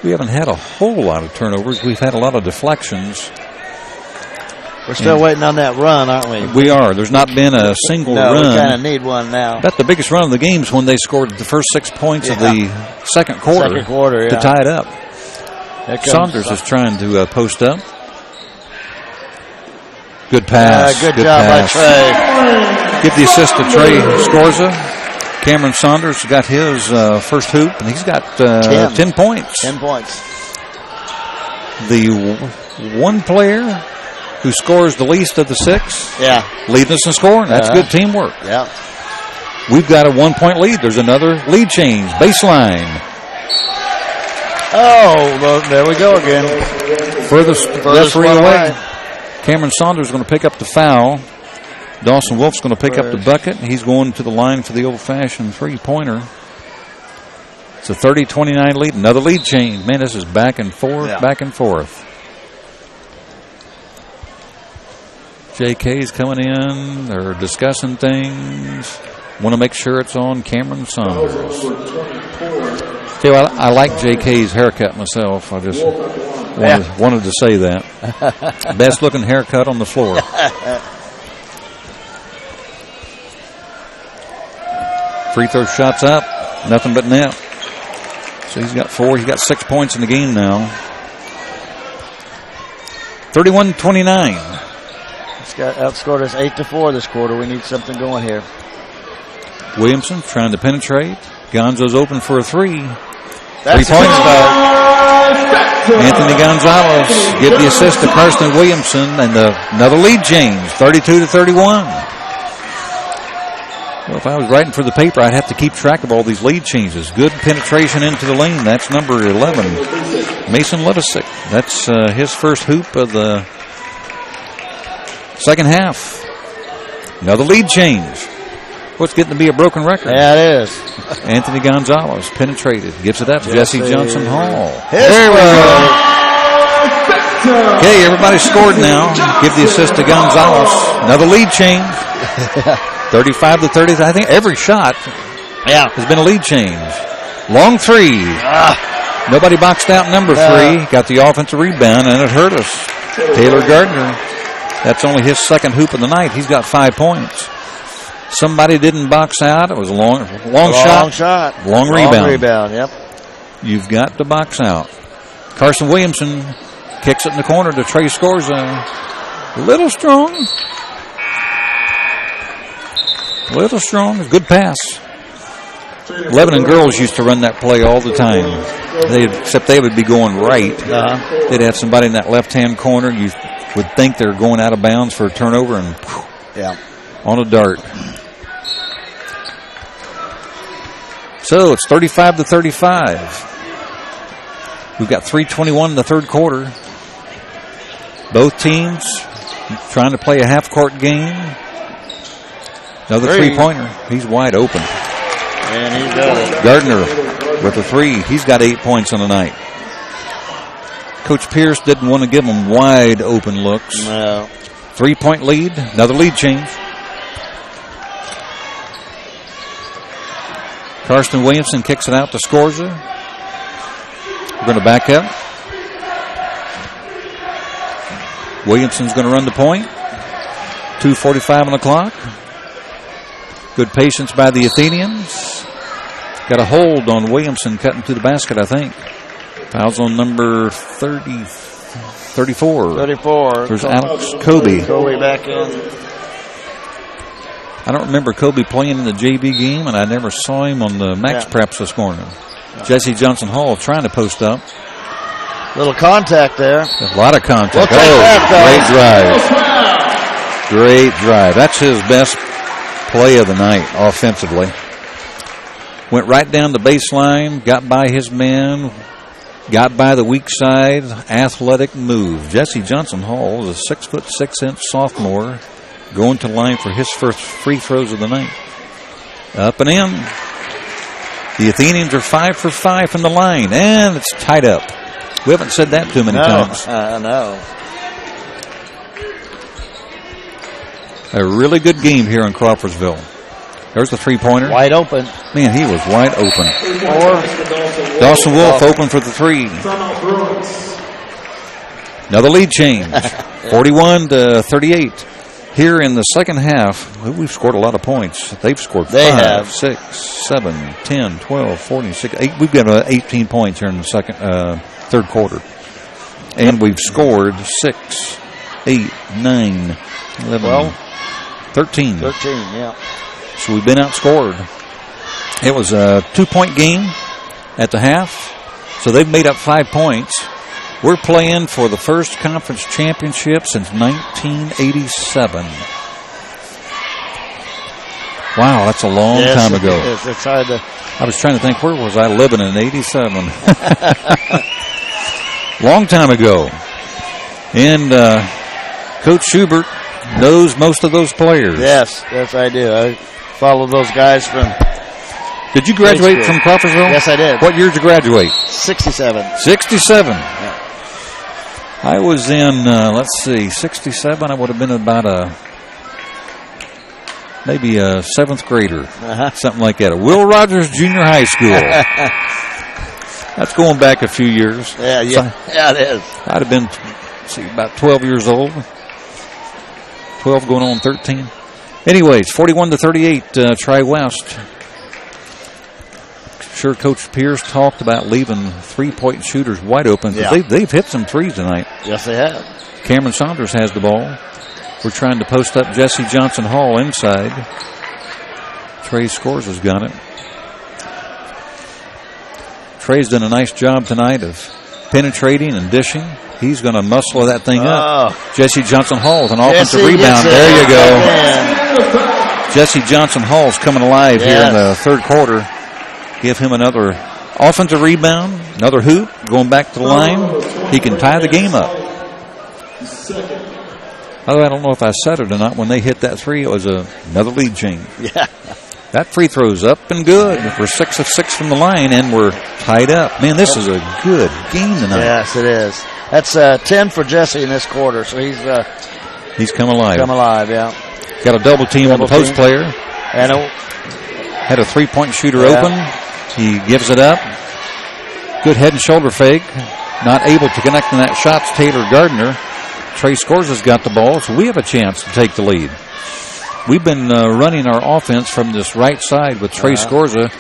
We haven't had a whole lot of turnovers. We've had a lot of deflections. We're still waiting on that run, aren't we? We are. There's not been a single run. We kind of need one now. That's the biggest run of the game is when they scored the first 6 points of the second quarter to tie it up. Saunders is trying to post up. Good pass. Good job by Trey. Give the assist to Trey Scorza. Cameron Saunders got his first hoop, and he's got 10 points. 10 points. The one player who scores the least of the 6, leading us in scoring. That's good teamwork. Yeah. We've got a 1-point lead. There's another lead change. Baseline. Oh, well, there we go again. Furthest referee away. Cameron Saunders is going to pick up the foul. Dawson Wolf's going to pick up the bucket. He's going to the line for the old-fashioned three-pointer. It's a 30-29 lead. Another lead change. Man, this is back and forth, back and forth. JK's coming in. They're discussing things. Want to make sure it's on Cameron Saunders. See, I like JK's haircut myself. I just wanted to say that. Best looking haircut on the floor. Free throw shots up. Nothing but net. So he's got 4. He's got 6 points in the game now. 31-29. He's got outscored us 8-4 this quarter. We need something going here. Williamson trying to penetrate. Gonzo's open for a 3. 3 That's points though. Anthony Gonzalez give the assist to Carson Williamson, and another lead change, 32-31. Well, if I was writing for the paper, I'd have to keep track of all these lead changes. Good penetration into the lane. That's number 11, Mason Levisick. That's his first hoop of the second half. Another lead change. What's getting to be a broken record? Yeah, it is. Anthony Gonzalez penetrated. Gives it up. Jesse Johnson Hall. There we go. Okay, everybody scored now. Give the assist to Gonzalez. Another lead change. 35-30. I think every shot has been a lead change. Long 3. Nobody boxed out number 3. Got the offensive rebound, and it hurt us. Taylor Gardner. That's only his second hoop of the night. He's got 5 points. Somebody didn't box out. It was a long shot. Long rebound. Yep. You've got to box out. Carson Williamson kicks it in the corner to Trey Scorza. A little strong. Good pass. Lebanon girls used to run that play all the time. Except they would be going right. They'd have somebody in that left-hand corner. You would think they're going out of bounds for a turnover, and on a dart. So it's 35-35. We've got 3:21 in the third quarter. Both teams trying to play a half-court game. Another three-pointer. He's wide open. And he's got it. Gardner with a three. He's got 8 points on the night. Coach Pierce didn't want to give them wide open looks. No. 3-point lead. Another lead change. Carson Williamson kicks it out to Scorza. We're going to back up. Williamson's going to run the point. 2:45 on the clock. Good patience by the Athenians. Got a hold on Williamson cutting to the basket, I think. Fouls on number 34. There's Alex Kobe. Kobe back in. I don't remember Kobe playing in the JV game, and I never saw him on the Max Preps this morning. Jesse Johnson Hall trying to post up. Little contact there. A lot of contact. We'll take that, Great drive. That's his best play of the night offensively. Went right down the baseline, got by his man, got by the weak side, athletic move. Jesse Johnson Hall is a 6'6" sophomore going to line for his first free throws of the night. Up and in. The Athenians are 5 for 5 from the line, and it's tied up. We haven't said that too many times. No. A really good game here in Crawfordsville. There's the three-pointer. Wide open. Man, he was wide open. Dawson Wolf open for the three. Another lead change. 41-38. Here in the second half, we've scored a lot of points. They've scored 5, 6, 7, 10, 12, 14, 16. We've got 18 points here in the third quarter. And we've scored 6, 8, 9, 11, 13. 13, yeah. So we've been outscored. It was a 2-point game at the half. So they've made up 5 points. We're playing for the first conference championship since 1987. Wow, that's a long time ago. It's hard to. I was trying to think, where was I living in 87? Long time ago. And Coach Schubert knows most of those players. Yes, I do. I follow those guys from. Did you graduate from Crawfordsville? Yes, I did. What year did you graduate? 67. 67. Yeah. I was in, 67. I would have been about maybe a 7th grader. Something like that. At Will Rogers Junior High School. That's going back a few years. Yeah, it is. I'd have been, about 12 years old. 12 going on 13. Anyways, 41-38, Tri-West. Sure, Coach Pierce talked about leaving three-point shooters wide open. They've hit some threes tonight. Yes, they have. Cameron Saunders has the ball. We're trying to post up Jesse Johnson Hall inside. Trey Scores has got it. Trey's done a nice job tonight of penetrating and dishing. He's going to muscle that thing up. Jesse Johnson Hall with an offensive rebound. There you go. Jesse Johnson Hall's coming alive here in the third quarter. Give him another offensive rebound, another hoop, going back to the line. He can tie the game up. Although I don't know if I said it or not, when they hit that three, it was another lead change. Yeah. That free throw's up and good. We're 6 of 6 from the line, and we're tied up. Man, this is a good game tonight. Yes, it is. That's 10 for Jesse in this quarter, so he's come alive. Yeah. Got a double team on the post player. And had a three-point shooter open. He gives it up. Good head and shoulder fake. Not able to connect in that shot. Taylor Gardner Trey Scorza's got the ball, so we have a chance to take the lead. We've been running our offense from this right side with Trey Scorza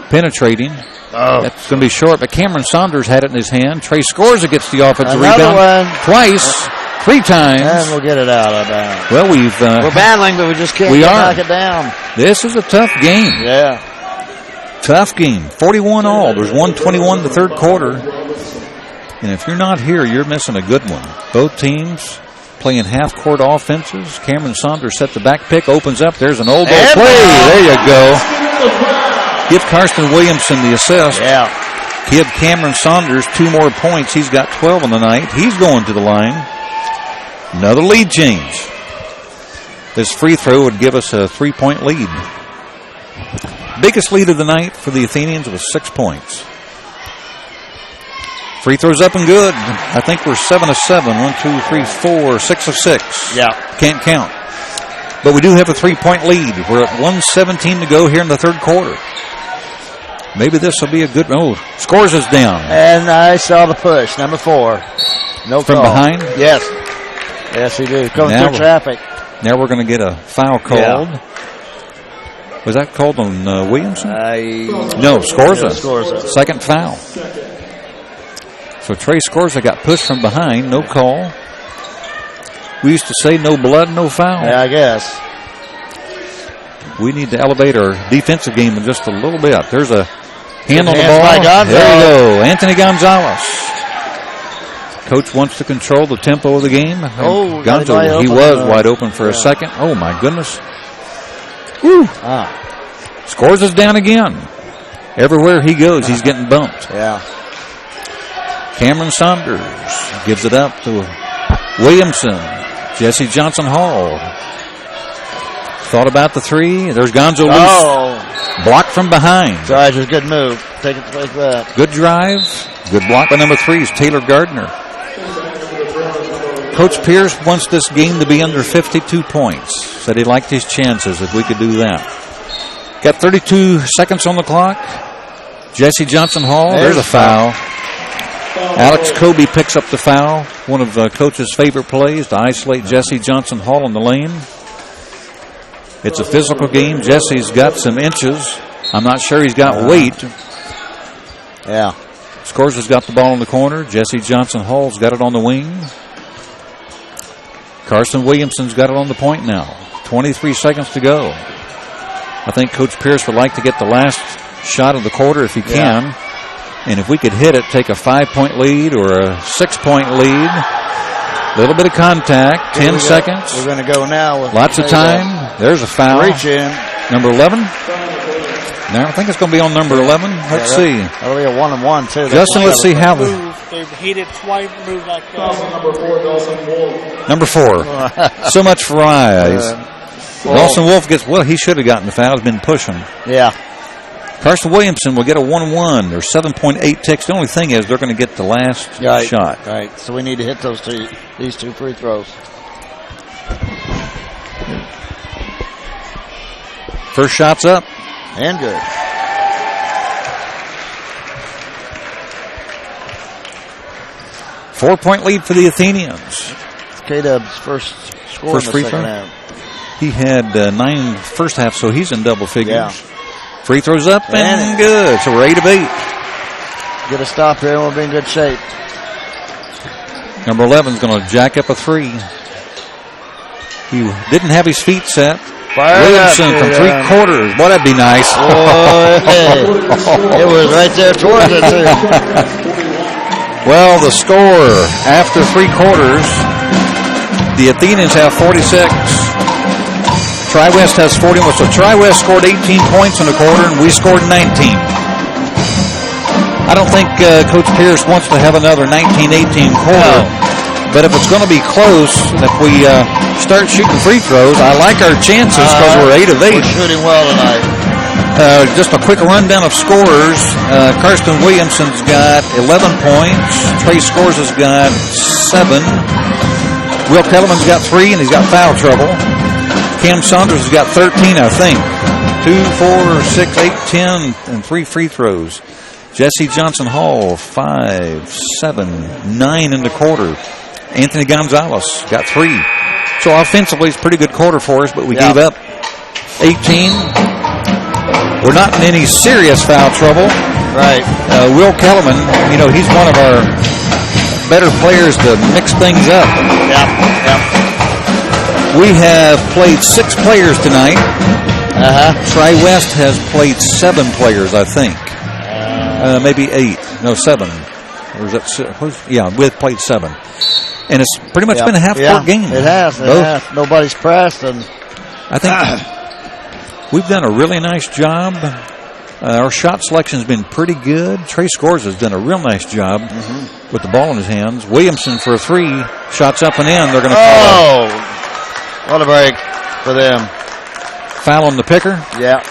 penetrating. That's going to be short, but Cameron Saunders had it in his hand. Trey Scorza gets the offensive rebound twice, 3 times. And we'll get it out of bounds. Well, we're battling, but we just can't knock it down. This is a tough game. Yeah. Tough game. 41 all. There's 1:21 in the third quarter. And if you're not here, you're missing a good one. Both teams playing half-court offenses. Cameron Saunders set the back pick, opens up. There's an old ball play. There you go. Give Karsten Williamson the assist. Yeah. Give Cameron Saunders 2 more points. He's got 12 on the night. He's going to the line. Another lead change. This free throw would give us a 3-point lead. Biggest lead of the night for the Athenians was 6 points. Free throws up and good. I think we're 7 of 7. 1, 2, 3, 4, 6 of 6. Yeah. Can't count. But we do have a 3-point lead. We're at 1:17 to go here in the third quarter. Maybe this will be a good. Scores us down. And I saw the push. Number 4. No from call. Behind? Yes. Yes, he did. Coming through traffic. Now we're going to get a foul called. Yeah. Was that called on Williamson? No, Scorza. Second foul. So Trey Scorza got pushed from behind. No call. We used to say no blood, no foul. Yeah, I guess. We need to elevate our defensive game in just a little bit. There's a hand on the ball. There you go. Anthony Gonzalez. Coach wants to control the tempo of the game. Gonzalez, he was wide open for a second. Oh, my goodness. Woo. Scores us down again. Everywhere he goes, he's getting bumped. Yeah. Cameron Saunders gives it up to Williamson. Jesse Johnson Hall. Thought about the 3. There's Gonzo loose. Blocked from behind. Sorry, just a good move. Take it like that. Good drive. Good block by number 3 is Taylor Gardner. Coach Pierce wants this game to be under 52 points. Said he liked his chances if we could do that. Got 32 seconds on the clock. Jesse Johnson Hall. There's a foul. Alex Kobe picks up the foul. One of Coach's favorite plays to isolate Jesse Johnson Hall in the lane. It's a physical game. Jesse's got some inches. I'm not sure he's got weight. Yeah. Scores has got the ball in the corner. Jesse Johnson Hall's got it on the wing. Carson Williamson's got it on the point now. 23 seconds to go. I think Coach Pierce would like to get the last shot of the quarter if he can. Yeah. And if we could hit it, take a 5-point lead or a 6-point lead. A little bit of contact. 10 seconds. We're going to go now. With lots of time. There's a foul. Reach in. Number 11. No, I think it's going to be on number 11. Let's see. That'll be a 1-on-1 too. Justin, let's see how he did twice move like that. Number 4. So much for eyes. Dawson Wolf gets, he should have gotten the foul. He's been pushing. Yeah. Carson Williamson will get a 1-1. There's 7.8 ticks. The only thing is they're going to get the last shot. Right. So we need to hit these 2 free throws. First shot's up. And good. Four-point lead for the Athenians. K-Dub's first score in the free second throw. half. He had 9 first half, so he's in double figures. Yeah. Free throws up and good. So we're 8 of 8. Get a stop here and we'll be in good shape. Number 11's going to jack up a 3. He didn't have his feet set. Williamson from 3 quarters. Boy, that'd be nice. It was right there towards it, too. Well, the score after 3 quarters, the Athenians have 46. Tri-West has 41. So Tri-West scored 18 points in the quarter, and we scored 19. I don't think Coach Pierce wants to have another 19-18 quarter. No. But if it's going to be close, if we start shooting free throws, I like our chances because we're 8 of 8. We're shooting well tonight. Just a quick rundown of scorers. Karsten Williamson's got 11 points. Trey Scores has got 7. Will Kellerman's got 3, and he's got foul trouble. Cam Saunders has got 13, I think. 2, 4, 6, 8, 10, and 3 free throws. Jesse Johnson Hall, 5, 7, 9 in the quarter. Anthony Gonzalez got 3. So offensively, it's a pretty good quarter for us, but we gave up 18. We're not in any serious foul trouble. Right. Will Kellerman, he's one of our better players to mix things up. Yep. We have played 6 players tonight. Tri-West has played 7 players, I think. Maybe 8. No, 7. Or is that 6? Yeah, we've played 7. And it's pretty much been a half-court game. It has. Nobody's pressed. And I think we've done a really nice job. Our shot selection has been pretty good. Trey Scores has done a real nice job with the ball in his hands. Williamson for a 3. Shots up and in. They're going to call what a break for them. Foul on the picker. Yeah.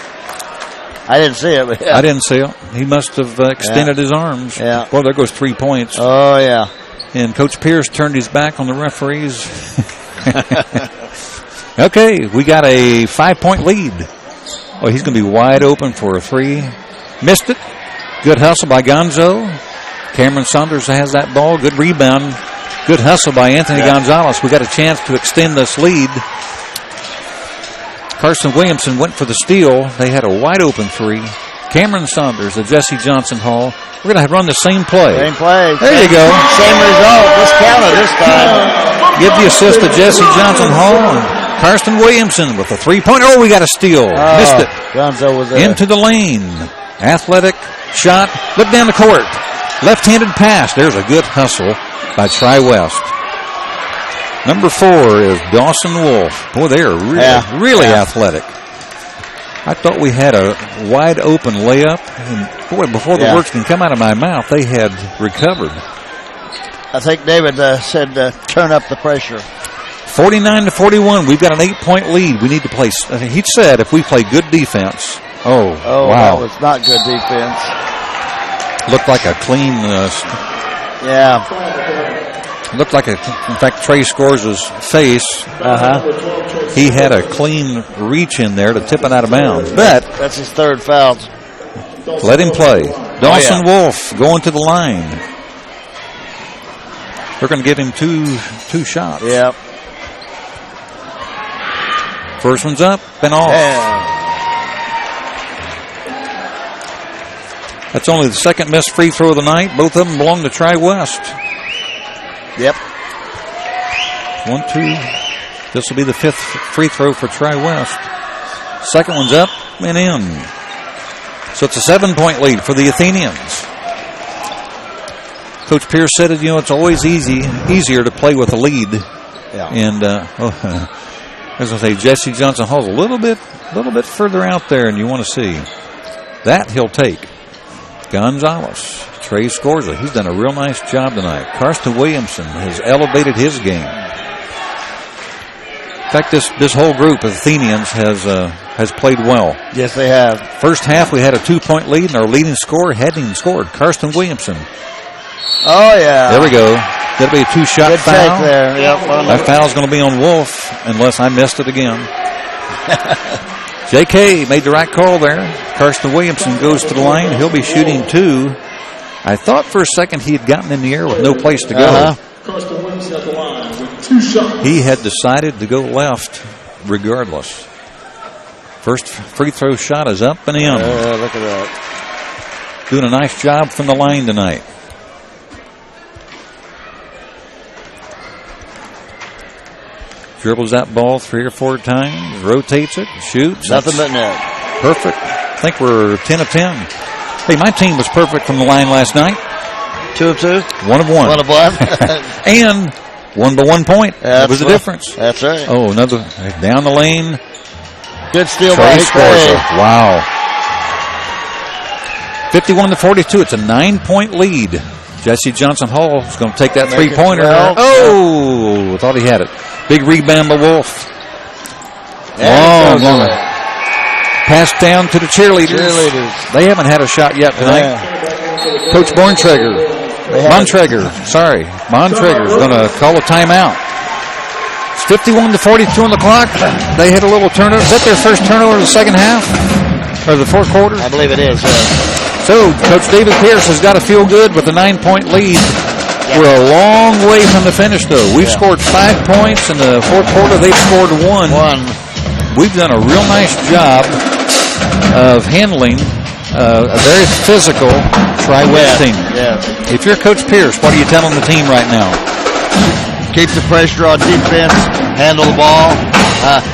I didn't see it. But I didn't see it. He must have extended his arms. Yeah. Well, there goes 3 points. Oh, yeah. And Coach Pierce turned his back on the referees. Okay, we got a 5-point lead. Oh, he's going to be wide open for a 3. Missed it. Good hustle by Gonzo. Cameron Saunders has that ball. Good rebound. Good hustle by Anthony Gonzalez. We got a chance to extend this lead. Carson Williamson went for the steal. They had a wide open 3. Cameron Saunders at Jesse Johnson Hall. We're going to run the same play. Same play. There you go. Same result. Just counted this time. Give the assist to Jesse Johnson Hall. And Carson Williamson with a 3-pointer. Oh, we got a steal. Missed it. Gonzo was there. Into the lane. Athletic shot. Look down the court. Left-handed pass. There's a good hustle by Tri-West. Number 4 is Dawson Wolf. Boy, they are really athletic. I thought we had a wide open layup. And boy, before the words can come out of my mouth, they had recovered. I think David said turn up the pressure. 49-41. We've got an 8-point lead. We need to play. He said if we play good defense. Oh, wow. That was not good defense. Looked like a clean. Looked like, in fact, Trey Scores' face. He had a clean reach in there to tip it out of bounds. But that's his 3rd foul. Let him play. Dawson Wolf going to the line. They're going to give him two shots. Yep. First one's up and off. That's only the 2nd missed free throw of the night. Both of them belong to Tri-West. Yep. 1-2. This will be the 5th free throw for Tri-West. 2nd one's up and in. So it's a 7-point lead for the Athenians. Coach Pierce said it's always easier to play with a lead. Yeah. And I was going to say Jesse Johnson Hall's a little bit further out there, and you want to see that he'll take. Gonzalez. Trey Scorza. He's done a real nice job tonight. Carson Williamson has elevated his game. In fact, this whole group of Athenians has played well. Yes, they have. First half, we had a 2-point lead, and our leading scorer hadn't even scored. Carson Williamson. Oh, yeah. There we go. That'll be a 2-shot good foul. Take there. Yep. That foul's going to be on Wolf, unless I missed it again. J.K. made the right call there. Carson Williamson goes to the line. He'll be shooting 2. I thought for a second he had gotten in the air with no place to go. Carson Williamson at the line with 2 shots. He had decided to go left regardless. First free throw shot is up and in. Look at that. Doing a nice job from the line tonight. Dribbles that ball 3 or 4 times, rotates it, shoots. Nothing but net. Perfect. I think we're 10 of 10. Hey, my team was perfect from the line last night. 2 of 2? 1 of 1. 1 of 1. And won by 1 point. That was the difference. That's right. Oh, another down the lane. Good steal Trey by Trey. Wow. 51-42. It's a 9-point lead. Jesse Johnson Hall is going to take that 3-pointer. Oh, thought he had it. Big rebound by Wolf. Long. Pass down to the cheerleaders. They haven't had a shot yet tonight. Coach Montreger is going to call a timeout. It's 51-42 on the clock. They had a little turnover. Is that their first turnover of the second half? Or the 4th quarter? I believe it is. So, Coach David Pierce has got to feel good with a 9-point lead. We're a long way from the finish, though. We've scored 5 points in the fourth quarter. They've scored one. We've done a real nice job of handling a very physical Tri-West team. Yeah. If you're Coach Pierce, what are you telling the team right now? Keep the pressure on defense, handle the ball.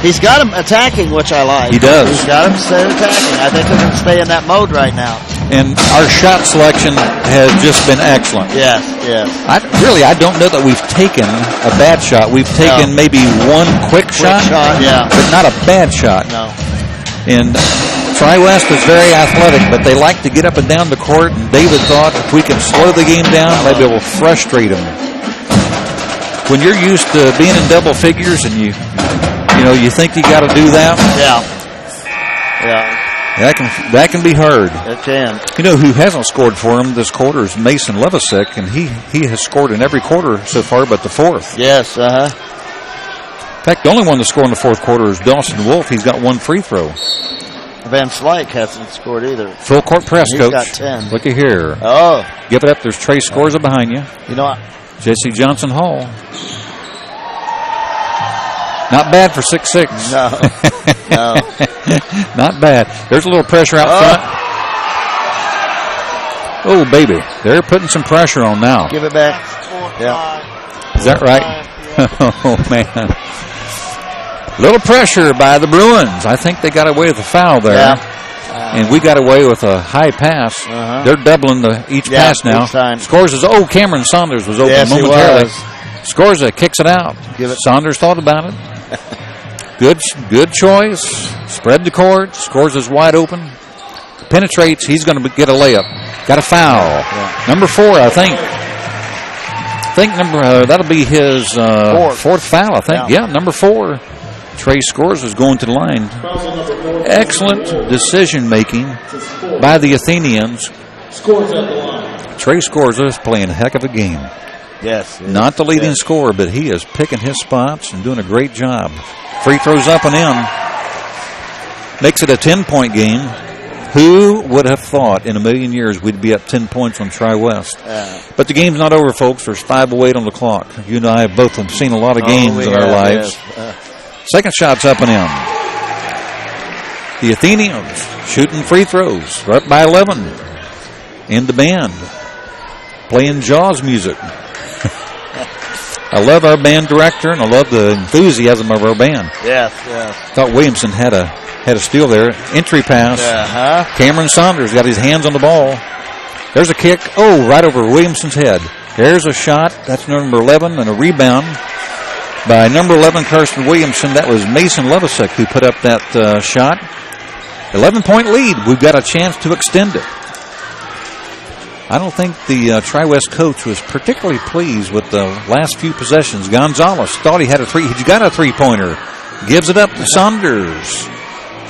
He's got him attacking, which I like. He does. He's got him stay attacking. I think they're going to stay in that mode right now. And our shot selection has just been excellent. Yes. I don't know that we've taken a bad shot. We've taken maybe one quick shot, but not a bad shot. No. And Tri-West is very athletic, but they like to get up and down the court. And David thought if we can slow the game down, maybe it will frustrate them. When you're used to being in double figures and you think you got to do that. Yeah. That can be hard. It can. You know who hasn't scored for him this quarter is Mason Levisick, and he has scored in every quarter so far but the fourth. Yes, In fact, the only one to score in the fourth quarter is Dawson Wolf. He's got one free throw. Van Slyke hasn't scored either. Full court press, He's Coach. Got 10. Looky here. Oh. Give it up. There's Trey Scorza behind you. You know what? Jesse Johnson Hall. Not bad for 6'6". No. Not bad. There's a little pressure out front. Oh, baby. They're putting some pressure on now. Give it back. Yeah. Is that right? Oh, man. Little pressure by the Bruins. I think they got away with a foul there. Yeah. And we got away with a high pass. They're doubling each pass now. Scores is, Cameron Saunders was open momentarily. Scorza kicks it out. Saunders thought about it. Good choice. Spread the court. Scores is wide open. Penetrates. He's going to get a layup. Got a foul. Yeah. Number 4, I think. That'll be his fourth foul, I think. Yeah, number 4. Trey Scores is going to the line. Excellent decision making by the Athenians. Trey Scores is playing a heck of a game. Yes. Not the leading scorer, but he is picking his spots and doing a great job. Free throws up and in. Makes it a 10-point game. Who would have thought in a million years we'd be up 10 points on Tri-West? But the game's not over, folks. There's 5:08 on the clock. You and I have both seen a lot of games in our lives. Second shot's up and in. The Athenians shooting free throws. We're up by 11. In the band. Playing Jaws music. I love our band director, and I love the enthusiasm of our band. Yes. Thought Williamson had a steal there. Entry pass. Cameron Saunders got his hands on the ball. There's a kick. Right over Williamson's head. There's a shot. That's number 11, and a rebound by number 11, Carson Williamson. That was Mason Levisick who put up that shot. 11-point lead. We've got a chance to extend it. I don't think the Tri-West coach was particularly pleased with the last few possessions. Gonzalez thought he got a three-pointer. Gives it up to Saunders.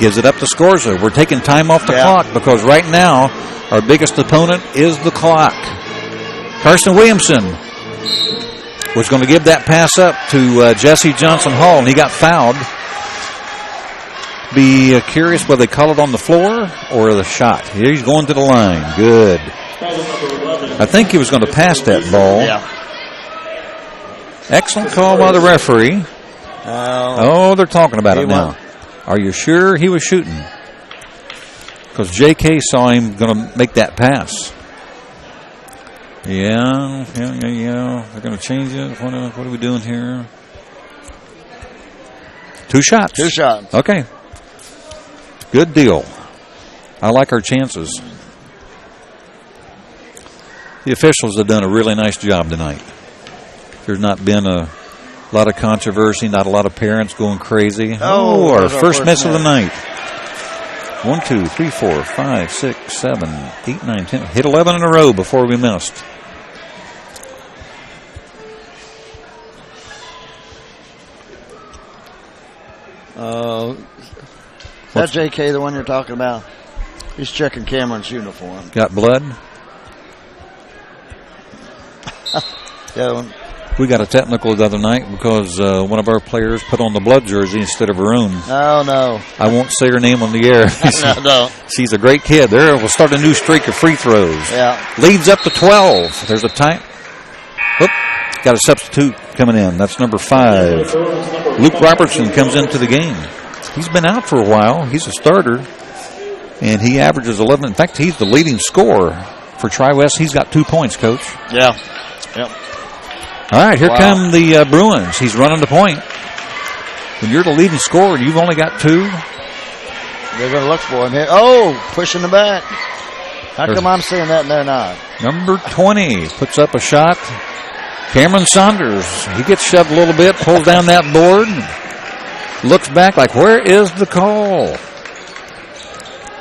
Gives it up to Scorza. We're taking time off the clock because right now our biggest opponent is the clock. Carson Williamson was going to give that pass up to Jesse Johnson Hall, and he got fouled. Be curious whether they call it on the floor or the shot. Here he's going to the line. Good. I think he was going to pass that ball. Yeah. Excellent call by the referee. They're talking about it now. Are you sure he was shooting? Because J.K. saw him going to make that pass. Yeah. They're going to change it. What are we doing here? 2 shots. 2 shots. Okay. Good deal. I like our chances. The officials have done a really nice job tonight. There's not been a lot of controversy, not a lot of parents going crazy. Our first miss of the night. 1, 2, 3, 4, 5, 6, 7, 8, 9, 10. Hit 11 in a row before we missed. Is that J.K. the one you're talking about? He's checking Cameron's uniform. Got blood? We got a technical the other night because one of our players put on the blood jersey instead of her own. Oh, no. I won't say her name on the air. No. She's a great kid. We'll start a new streak of free throws. Yeah. Leads up to 12. There's a time. got a substitute coming in. That's number 5. Luke Robertson comes into the game. He's been out for a while. He's a starter, and he averages 11. In fact, he's the leading scorer for Tri-West. He's got 2 points, Coach. Yeah. Yep. All right, here come the Bruins. He's running the point. When you're the leading scorer and you've only got 2. They're going to look for him here. Oh, pushing the back. How come I'm seeing that and they're not? Number 20 puts up a shot. Cameron Saunders, he gets shoved a little bit, pulls down that board, looks back like, where is the call?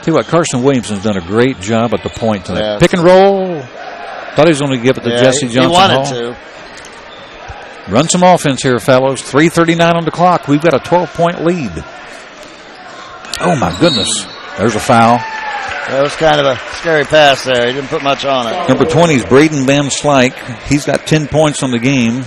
Tell you what, Carson Williamson's done a great job at the point tonight. Yes. Pick and roll. Thought he was going to give it to Jesse Johnson. He wanted Hall. to. Run some offense here, fellows. 3:39 on the clock. We've got a 12-point lead. Oh, my goodness. There's a foul. That was kind of a scary pass there. He didn't put much on it. Number 20 is Braden Van Slyke. He's got 10 points on the game,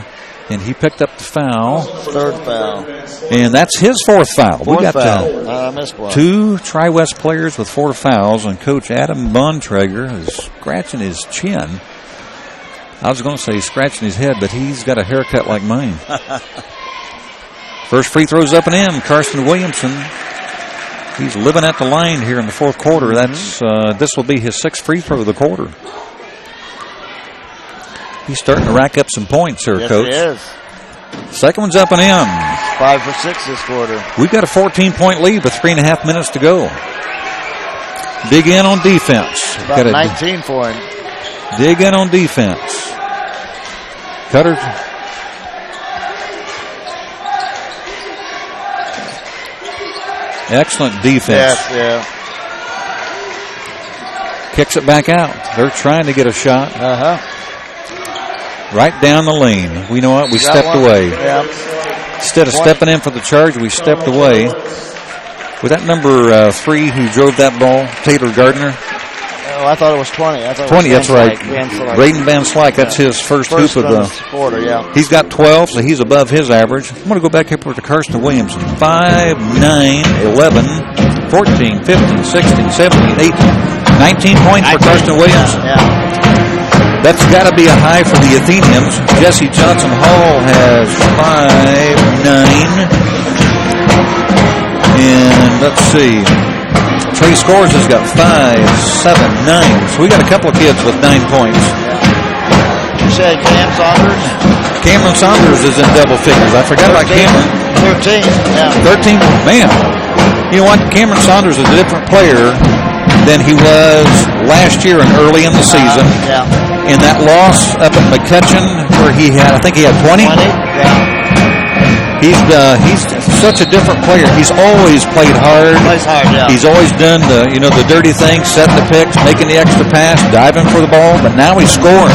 and he picked up the foul. 3rd foul. And that's his 4th foul. 4th we got foul. I missed one. 2 Tri-West players with 4 fouls, and Coach Adam Bontrager is scratching his chin. I was going to say he's scratching his head, but he's got a haircut like mine. First free throw's up and in. Carson Williamson. He's living at the line here in the 4th quarter. That's this will be his 6th free throw of the quarter. He's starting to rack up some points here, Coach. Yes, he is. Second one's up and in. 5 for 6 this quarter. We've got a 14-point lead with 3.5 minutes to go. Dig in on defense. About 19 for him. Dig in on defense. Cutter. Excellent defense. Yes, yeah. Kicks it back out. They're trying to get a shot. Right down the lane. We know what? We stepped away. Yeah. Instead of stepping in for the charge, we stepped away. Was that number 3 who drove that ball, Taylor Gardner? Oh, I thought it was 20. I thought 20, it was that's right. Slyke. Braden Van Slyke, that's his first hoop of the quarter, yeah. He's got 12, so he's above his average. I'm going to go back here to Carson Williamson. 5, 9, 11, 14, 15, 16, 17, 18, 19 points for Carson Williamson. Yeah. That's got to be a high for the Athenians. Jesse Johnson Hall has 5, 9, and let's see. Trey Scores has got 5, 7, 9. So we got a couple of kids with 9 points. You said Cam Saunders? Cameron Saunders is in double figures. I forgot about Cameron. 13, yeah. 13? Man. You know what? Cameron Saunders is a different player than he was last year and early in the season. Yeah. In that loss up at McCutcheon where I think he had 20? 20, yeah. He's such a different player. He's always played hard. Plays hard, yeah. He's always done the dirty things, setting the picks, making the extra pass, diving for the ball, but now he's scoring.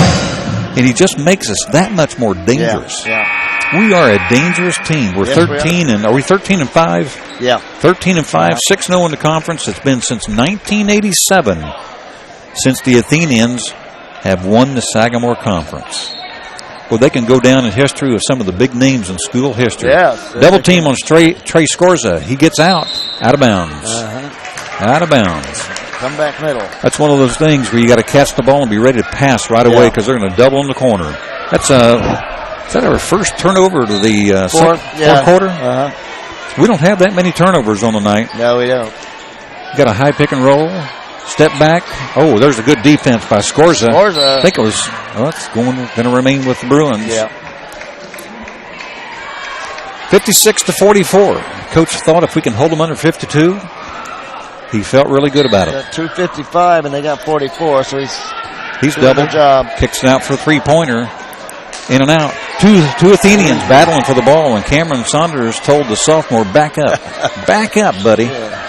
And he just makes us that much more dangerous. Yeah. We are a dangerous team. We're 13 and are we 13 and 5? Yeah. 13 and 5, 6-0 in the conference. It's been since 1987 since the Athenians have won the Sagamore Conference. Well, they can go down in history with some of the big names in school history. Yes. Double team on Trey Scorza. He gets out of bounds. Out of bounds. Come back middle. That's one of those things where you got to catch the ball and be ready to pass right away because they're going to double in the corner. That's is that our first turnover to the fourth quarter? We don't have that many turnovers on the night. No, we don't. Got a high pick and roll. Step back. Oh, there's a good defense by Scorza. I think it was. It's going to remain with the Bruins. Yeah. 56-44. Coach thought if we can hold them under 52, he felt really good about it. 255 and they got 44, so he's double. Good job. Kicks it out for a 3-pointer. In and out. Two Athenians battling for the ball, and Cameron Saunders told the sophomore, back up. Back up, buddy. Yeah.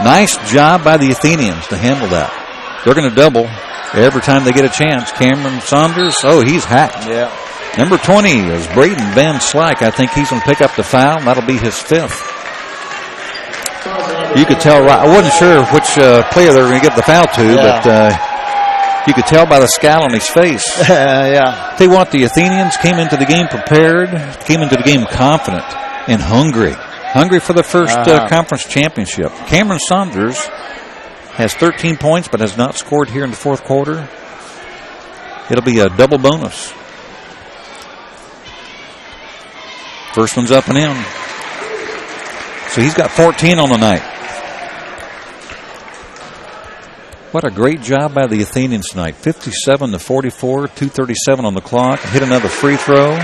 Nice job by the Athenians to handle that. They're going to double every time they get a chance. Cameron Saunders, he's hacked. Yeah. Number 20 is Braden Van Slyke. I think he's going to pick up the foul. That'll be his 5th. You could tell, I wasn't sure which player they were going to give the foul to, but you could tell by the scowl on his face. Yeah. Tell you what, the Athenians came into the game prepared, came into the game confident and hungry. Hungry for the first conference championship. Cameron Saunders has 13 points but has not scored here in the 4th quarter. It'll be a double bonus. First one's up and in. So he's got 14 on the night. What a great job by the Athenians tonight. 57-44, 2:37 on the clock. Hit another free throw.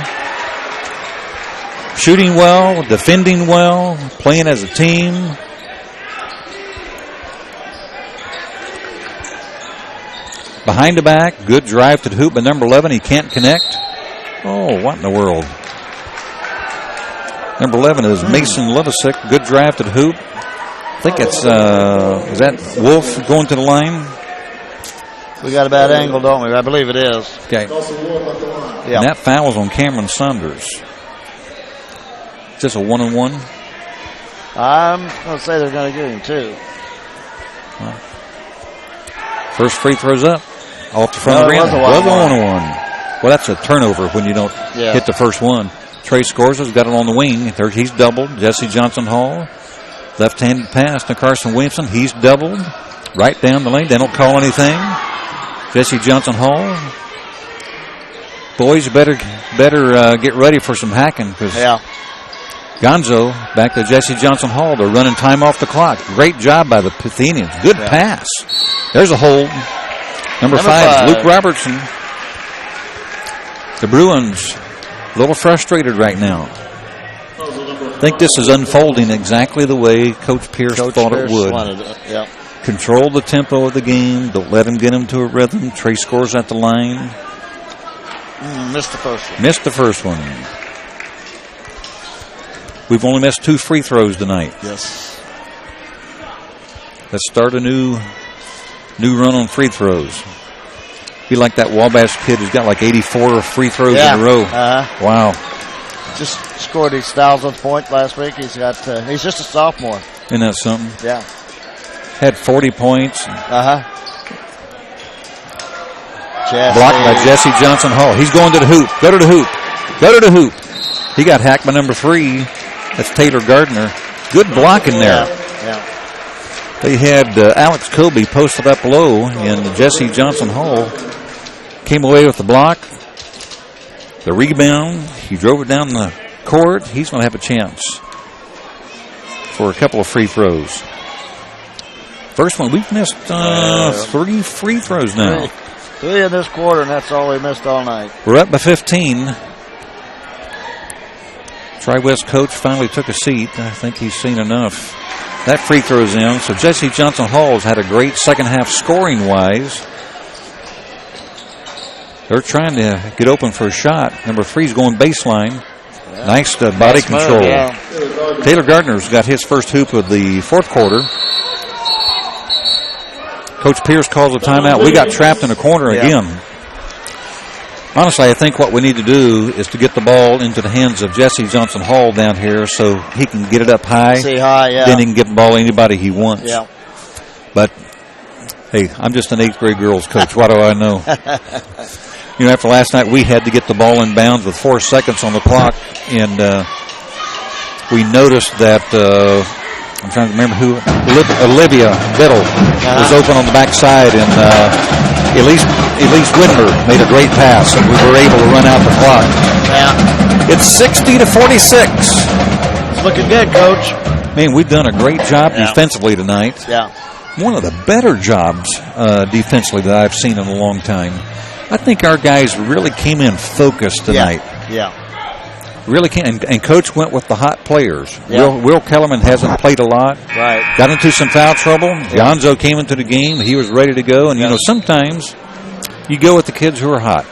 Shooting well, defending well, playing as a team. Behind the back, good drive to the hoop by number 11. He can't connect. Oh, what in the world? Number 11 is Mason Levisick. Good drive to the hoop. I think it's, is that Wolf going to the line? We got a bad angle, don't we? I believe it is. Okay. Yeah. And that foul is on Cameron Saunders. Just a 1-on-1. I'm going to say they're going to give him 2. Well, first free throw's up. Off the front No, of the rim. it was a Was a 1-on-1. Well, that's a turnover when you don't hit the first one. Trey Scores has got it on the wing. He's doubled. Jesse Johnson Hall. Left-handed pass to Carson Williamson. He's doubled. Right down the lane. They don't call anything. Jesse Johnson Hall. Boys, better get ready for some hacking. Because Gonzo back to Jesse Johnson Hall. They're running time off the clock. Great job by the Athenians. Good pass. There's a hold. Number 5, Luke Robertson. The Bruins a little frustrated right now. I think this is unfolding exactly the way Coach Pierce thought it would. Control the tempo of the game. Don't let him get into a rhythm. Trey Scores at the line. Missed the first one. Missed the first one. We've only missed 2 free throws tonight. Yes. Let's start a new run on free throws. Be like that Wabash kid who's got like 84 free throws in a row. Wow. Just scored his 1,000th point last week. He's just a sophomore. Isn't that something? Yeah. Had 40 points. Blocked by Jesse Johnson Hall. He's going to the hoop. Go to the hoop. Go to the hoop. He got hacked by number 3. That's Taylor Gardner. Good block in there. They had Alex Kobe posted up low, and Jesse Johnson Hall came away with the block. The rebound. He drove it down the court. He's going to have a chance for a couple of free throws. First one, we've missed 3 free throws now. 3 in this quarter, and that's all we missed all night. We're up by 15. Tri-West coach finally took a seat. I think he's seen enough. That free throw's in. So Jesse Johnson Hall has had a great second half scoring-wise. They're trying to get open for a shot. Number 3's going baseline. Nice body control. Taylor Gardner's got his first hoop of the fourth quarter. Coach Pierce calls a timeout. We got trapped in a corner again. Honestly, I think what we need to do is to get the ball into the hands of Jesse Johnson Hall down here so he can get it up high. Then he can get the ball to anybody he wants. But, hey, I'm just an 8th grade girls coach. What do I know? After last night, we had to get the ball in bounds with 4 seconds on the clock. And we noticed that, I'm trying to remember who, Olivia Biddle was open on the backside. And Elise Whitmer made a great pass, and we were able to run out the clock. It's 60-46. It's looking good, Coach. Man, we've done a great job defensively tonight. One of the better jobs defensively that I've seen in a long time. I think our guys really came in focused tonight. Really came, and Coach went with the hot players. Will Kellerman hasn't played a lot. Got into some foul trouble. Gonzo came into the game. He was ready to go. And, sometimes you go with the kids who are hot.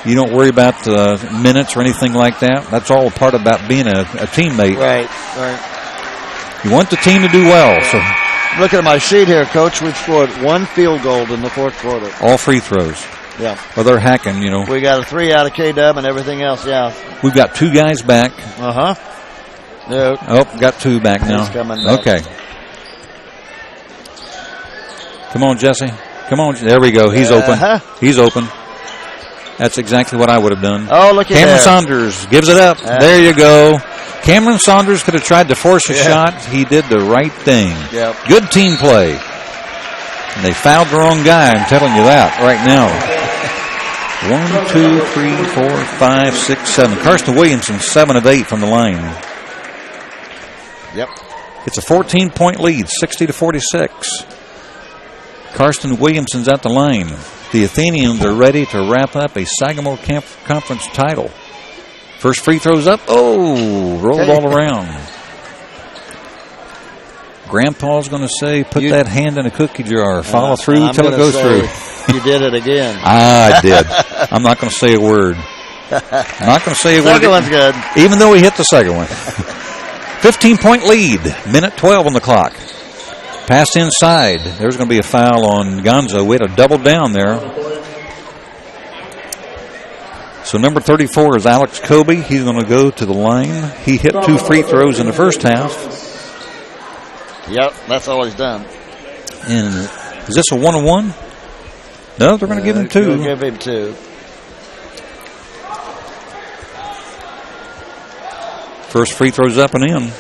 You don't worry about the minutes or anything like that. That's all a part about being a teammate. You want the team to do well. So, looking at my sheet here, Coach, we've scored 1 field goal in the fourth quarter. All free throws. Well, they're hacking, We got a 3 out of K-Dub and everything else, We've got 2 guys back. No. Oh, got 2 back now. He's coming back. Okay. Come on, Jesse. Come on. There we go. He's open. He's open. That's exactly what I would have done. Oh, look at Cameron Saunders gives it up. There you go. Cameron Saunders could have tried to force a shot. He did the right thing. Good team play. And they fouled the wrong guy. I'm telling you that right now. 1, 2, 3, 4, 5, 6, 7. Karsten Williamson, 7 of 8 from the line. Yep. It's a 14-point lead, 60-46. Karsten Williamson's at the line. The Athenians are ready to wrap up a Sagamore Conference title. First free throw's up. Oh, rolled all around. Grandpa's going to say, put that hand in a cookie jar. Follow through till it goes through. You did it again. I did. I'm not going to say a word. I'm not going to say a word. Second one's good. Even though he hit the second one. 15-point lead. Minute 12 on the clock. Pass inside. There's going to be a foul on Gonzo. We had a double down there. So number 34 is Alex Kobe. He's going to go to the line. He hit 2 free throws in the first half. Yep, that's all he's done. And is this a 1-on-1? No, they're going to give him 2. They'll give him 2. First free throw's up and in.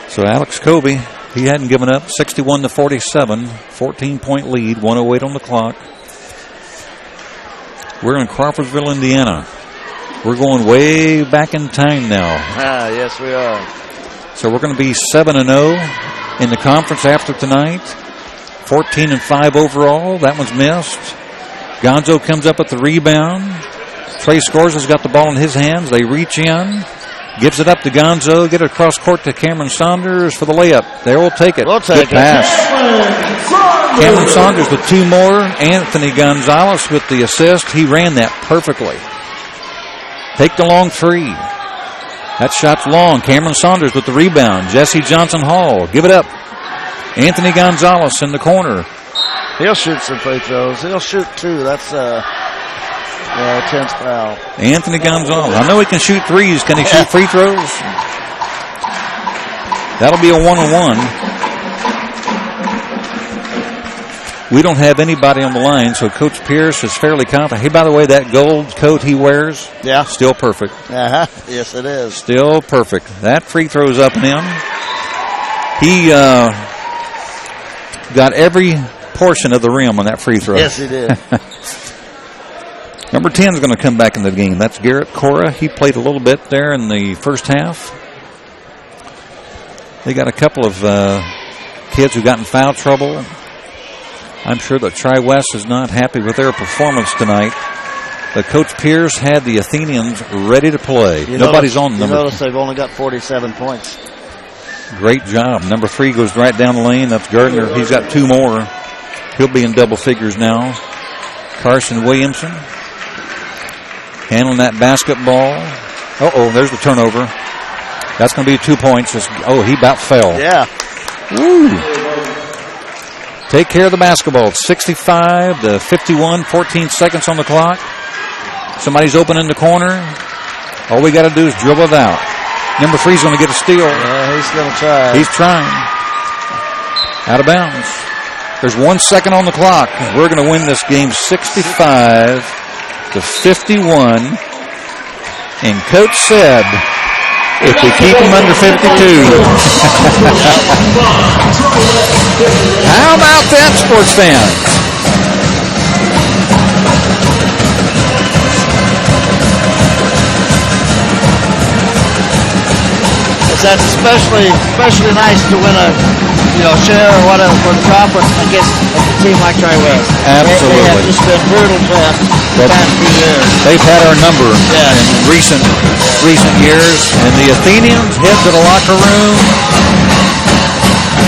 So Alex Kobe, he hadn't given up. 61-47, 14-point lead, 1:08 on the clock. We're in Crawfordsville, Indiana. We're going way back in time now. Yes, we are. So we're going to be 7-0 in the conference after tonight. 14-5 overall. That one's missed. Gonzo comes up with the rebound. Trey Scores has got the ball in his hands. They reach in. Gives it up to Gonzo. Get it across court to Cameron Saunders for the layup. They will take it. We'll take Good pass. Cameron Saunders with 2 more. Anthony Gonzalez with the assist. He ran that perfectly. Take the long 3. That shot's long. Cameron Saunders with the rebound. Jesse Johnson Hall. Give it up. Anthony Gonzalez in the corner. He'll shoot some free throws. He'll shoot 2. That's 10th foul. Anthony Gonzalez. I know he can shoot 3s. Can he shoot free throws? That'll be a 1-on-1. We don't have anybody on the line, so Coach Pierce is fairly confident. Hey, by the way, that gold coat he wears, still perfect. Yes, it is. Still perfect. That free throw's up and in. He got every portion of the rim on that free throw. Yes, he did. Number 10 is going to come back in the game. That's Garrett Cora. He played a little bit there in the first half. They got a couple of kids who got in foul trouble. I'm sure that Tri-West is not happy with their performance tonight. But Coach Pierce had the Athenians ready to play. Nobody's on number. You notice they've only got 47 points. Great job. Number 3 goes right down the lane. That's Gardner. He's got 2 more. He'll be in double figures now. Carson Williamson handling that basketball. There's the turnover. That's going to be 2 points. He about fell. Yeah. Woo. Take care of the basketball. It's 65-51, 14 seconds on the clock. Somebody's open in the corner. All we got to do is dribble it out. Number 3's going to get a steal. Yeah, he's going to try. He's trying. Out of bounds. There's 1 second on the clock. We're going to win this game 65-51. And Coach said, if we keep them under 52. How about that, sports fans? That's especially nice to win a share or whatever for the conference against a team like Tri-West. Absolutely. They have just been brutal to us the past few years. They've had our number in recent years, and the Athenians head to the locker room.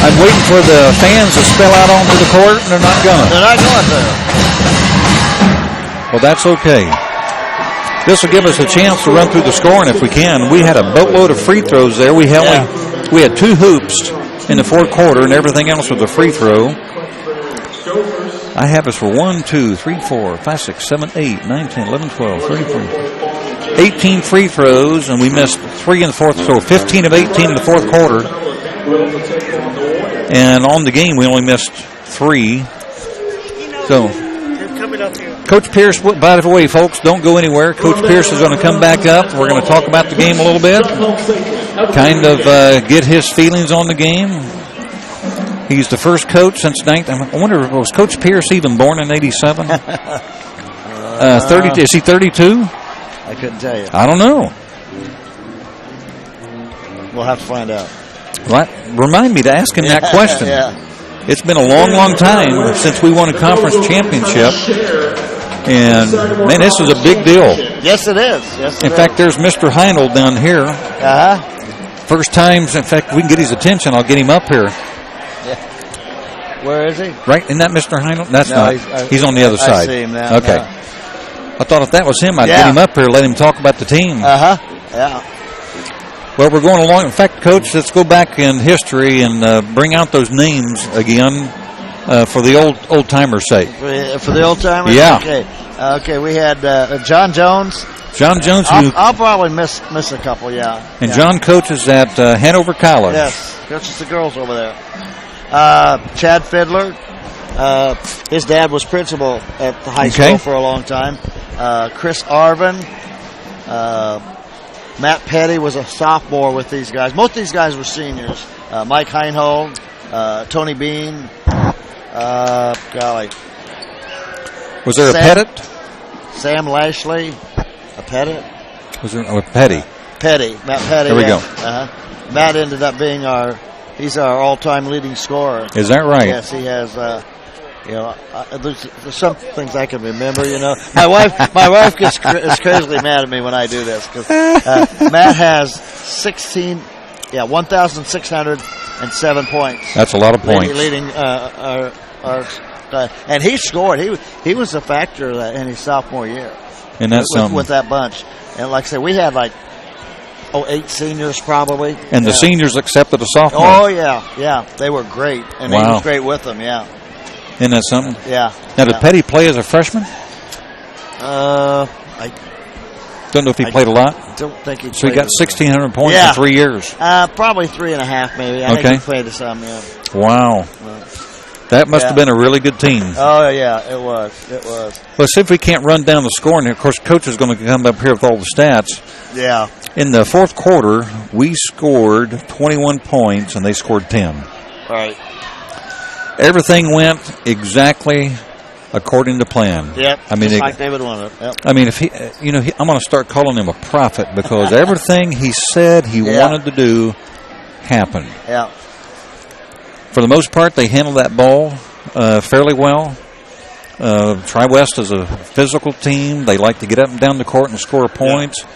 I'm waiting for the fans to spill out onto the court, and they're not going. They're not going to. Well, that's okay. This will give us a chance to run through the scoring if we can. We had a boatload of free throws there. We had 2 hoops in the fourth quarter, and everything else was a free throw. I have us for 1, 2, 3, 4, 5, 6, 7, 8, 9, 10, 11, 12, 13, 18 free throws, and we missed 3 in the fourth. So 15 of 18 in the fourth quarter. And on the game, we only missed 3. So Coach Pierce, by the way, folks, don't go anywhere. Coach Pierce is going to come back up. We're going to talk about the game a little bit, kind of get his feelings on the game. He's the first coach since I wonder, was Coach Pierce even born in '87? 32. Is he 32? I couldn't tell you. I don't know. We'll have to find out. Right. Remind me to ask him that question. Yeah. It's been a long, long time since we won a conference championship. And, man, this is a big deal. Yes, it is. Yes, it in fact, there's Mr. Heinold down here. Uh-huh. First times, in fact, we can get his attention. I'll get him up here. Yeah. Where is he? Right? Isn't that Mr. Heinold? That's no, not. He's on the other side. I see him now. Okay. No. I thought if that was him, I'd get him up here, let him talk about the team. Uh-huh. Yeah. Well, we're going along. In fact, Coach, let's go back in history and bring out those names again for the old timers' sake. For the old timers? Yeah. Okay, we had John Jones. John Jones. I'll probably miss a couple, yeah. And John coaches at Hanover College. Yes, coaches the girls over there. Chad Fiddler. His dad was principal at the high school for a long time. Chris Arvin. Matt Petty was a sophomore with these guys. Most of these guys were seniors. Mike Heinhold, Tony Bean. Golly. Was there a Pettit? Sam Lashley. A Pettit? Was there a Petty? Petty. Matt Petty. There we go. Matt ended up being he's our all-time leading scorer. Is that right? Yes, he has. There's some things I can remember. My wife is crazily mad at me when I do this because Matt has 1,607 points. That's a lot of points. Leading our and he scored. He was a factor in his sophomore year. And that's something with that bunch. And like I said, we had 8 seniors probably. And the seniors accepted a sophomore. Oh yeah, they were great, and he was great with them. Yeah. Isn't that something? Yeah. Now, did Petty play as a freshman? I don't know if he played a lot. Don't think he played. So he got 1,600 points in 3 years. Probably 3.5 maybe. I think he played some, yeah. Wow. That must have been a really good team. Oh, yeah, it was. Well, see if we can't run down the score. And, of course, Coach is going to come up here with all the stats. Yeah. In the fourth quarter, we scored 21 points, and they scored 10. Right. Everything went exactly according to plan. Yep. I mean, just like David wanted. Yep. I mean, if he, I'm going to start calling him a prophet because everything he said he wanted to do happened. Yeah. For the most part, they handled that ball fairly well. Tri-West is a physical team. They like to get up and down the court and score points. Yeah.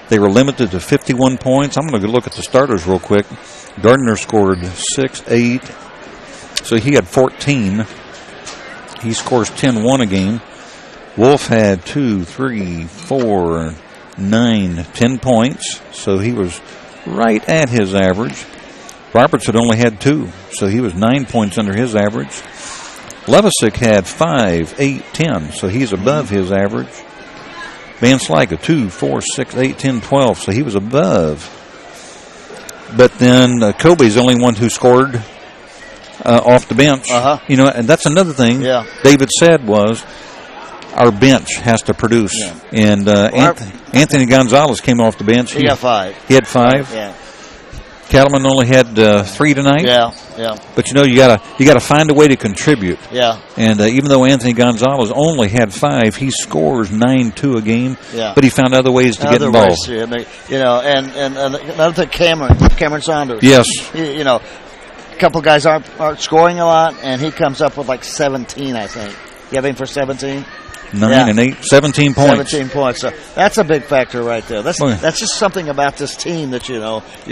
They were limited to 51 points. I'm going to look at the starters real quick. Gardner scored 6, 8. So he had 14. He scores 10-1 a game. Wolf had 2, 3, 4, 9, 10 points. So he was right at his average. Roberts had only had 2, so he was 9 points under his average. Levisick had 5, 8, 10, so he's above his average. Van Slyke, 2, 4, 6, 8, 10, 12, so he was above. But then Kobe's the only one who scored off the bench. And that's another thing David said was our bench has to produce. Yeah. And Anthony Gonzalez came off the bench. He got 5. He had 5. Yeah. Cattleman only had 3 tonight. Yeah. But you gotta find a way to contribute. Yeah. And even though Anthony Gonzalez only had 5, he scores 9-2 a game. Yeah. But he found other ways to get involved. And another thing, Cameron Saunders. Yes. A couple guys aren't scoring a lot, and he comes up with 17, I think. You have him for 17? 9 and 8, 17 points. 17 points. So that's a big factor right there. That's just something about this team that you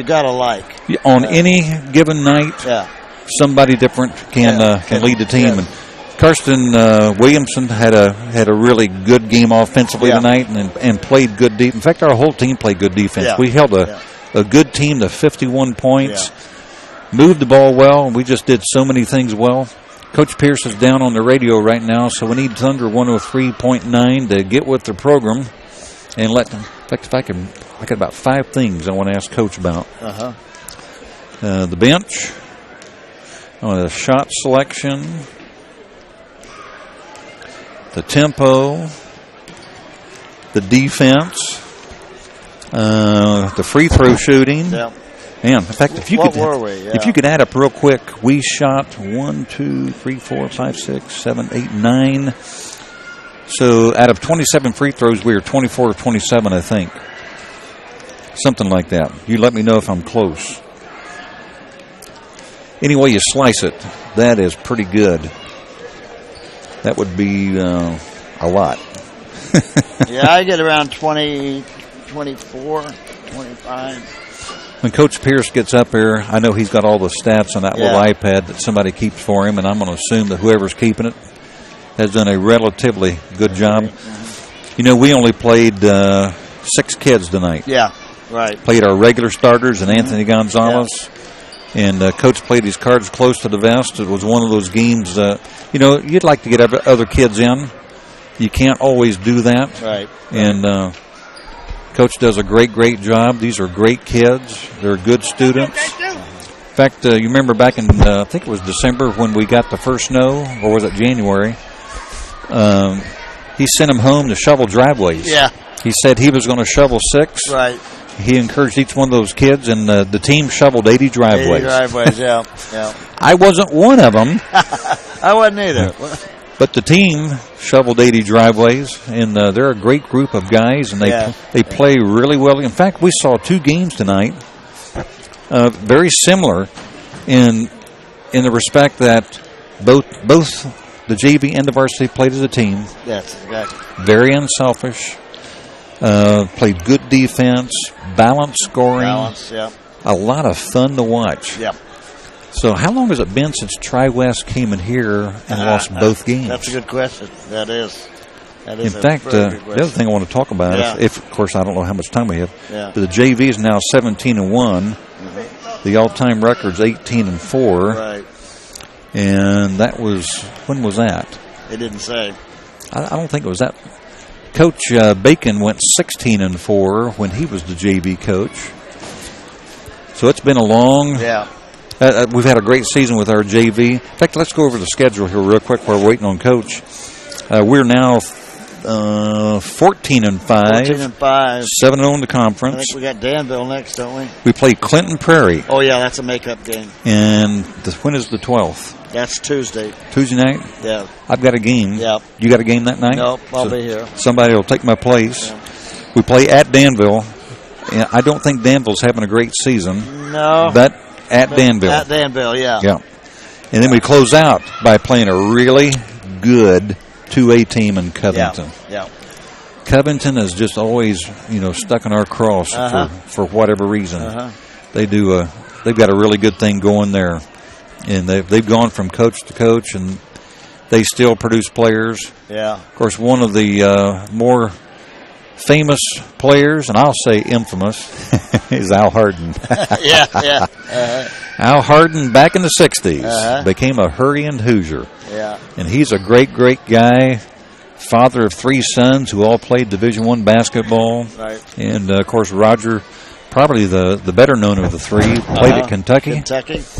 got to like. On any given night, somebody different can lead the team. And Karsten Williamson had a really good game offensively tonight and played good deep. In fact, our whole team played good defense. Yeah. We held a good team to 51 points, moved the ball well, and we just did so many things well. Coach Pierce is down on the radio right now, so we need Thunder 103.9 to get with the program and let them. In fact, if I got about 5 things I want to ask Coach about. The bench, the shot selection, the tempo, the defense, the free throw shooting. Yeah. Man, in fact, if you could add up real quick, we shot 1, 2, 3, 4, 5, 6, 7, 8, 9. So out of 27 free throws, we are 24 of 27, I think. Something like that. You let me know if I'm close. Any way you slice it, that is pretty good. That would be a lot. Yeah, I get around 20, 24, 25. When Coach Pierce gets up here, I know he's got all the stats on that little iPad that somebody keeps for him, and I'm going to assume that whoever's keeping it has done a relatively good job. You know, we only played 6 kids tonight. Yeah, right. Played our regular starters and Anthony Gonzalez. And Coach played his cards close to the vest. It was one of those games, you know, you'd like to get other kids in. You can't always do that. Right. And Coach does a great job. These are great kids. They're good students. In fact, you remember back in, I think it was December when we got the first snow, or was it January? He sent them home to shovel driveways. Yeah. He said he was going to shovel 6. Right. He encouraged each one of those kids, and the team shoveled 80 driveways. 80 driveways, yeah. I wasn't one of them. I wasn't either. But the team shoveled 80 driveways, and they're a great group of guys, and they play really well. In fact, we saw 2 games tonight, very similar in the respect that both the JV and the varsity played as a team. Yes, exactly. Very unselfish. Played good defense, balanced scoring. Balance, yeah. A lot of fun to watch. Yep. So how long has it been since Tri-West came in here and lost both games? That's a good question. That is in fact, the other thing I want to talk about, if of course I don't know how much time we have, but the JV is now 17-1. Mm-hmm. The all-time record's 18-4. Right. And that was, when was that? They didn't say. I don't think it was that. Coach Bacon went 16-4 when he was the JV coach. So it's been a long. Yeah. We've had a great season with our JV. In fact, let's go over the schedule here real quick while we're waiting on Coach. We're now 14-5. 14-5. 7-0 in the conference. I think we got Danville next, don't we? We play Clinton Prairie. Oh, yeah, that's a makeup game. And when is the 12th? That's Tuesday. Tuesday night? Yeah. I've got a game. Yep. You got a game that night? Nope, I'll be here. Somebody will take my place. Yeah. We play at Danville. And I don't think Danville's having a great season. No. But at Danville. At Danville, yeah. Yeah. And then we close out by playing a really good 2A team in Covington. Yeah. Covington is just always, stuck in our cross for whatever reason. They do. They've got a really good thing going there, and they've gone from coach to coach, and they still produce players. Yeah. Of course, one of the more famous players, and I'll say infamous, is Al Harden. Yeah. Al Harden, back in the 60s, became a Hurricane Hoosier. Yeah. And he's a great guy, father of 3 sons who all played Division I basketball. Right. And, of course, Roger, probably the better known of the 3, played at Kentucky.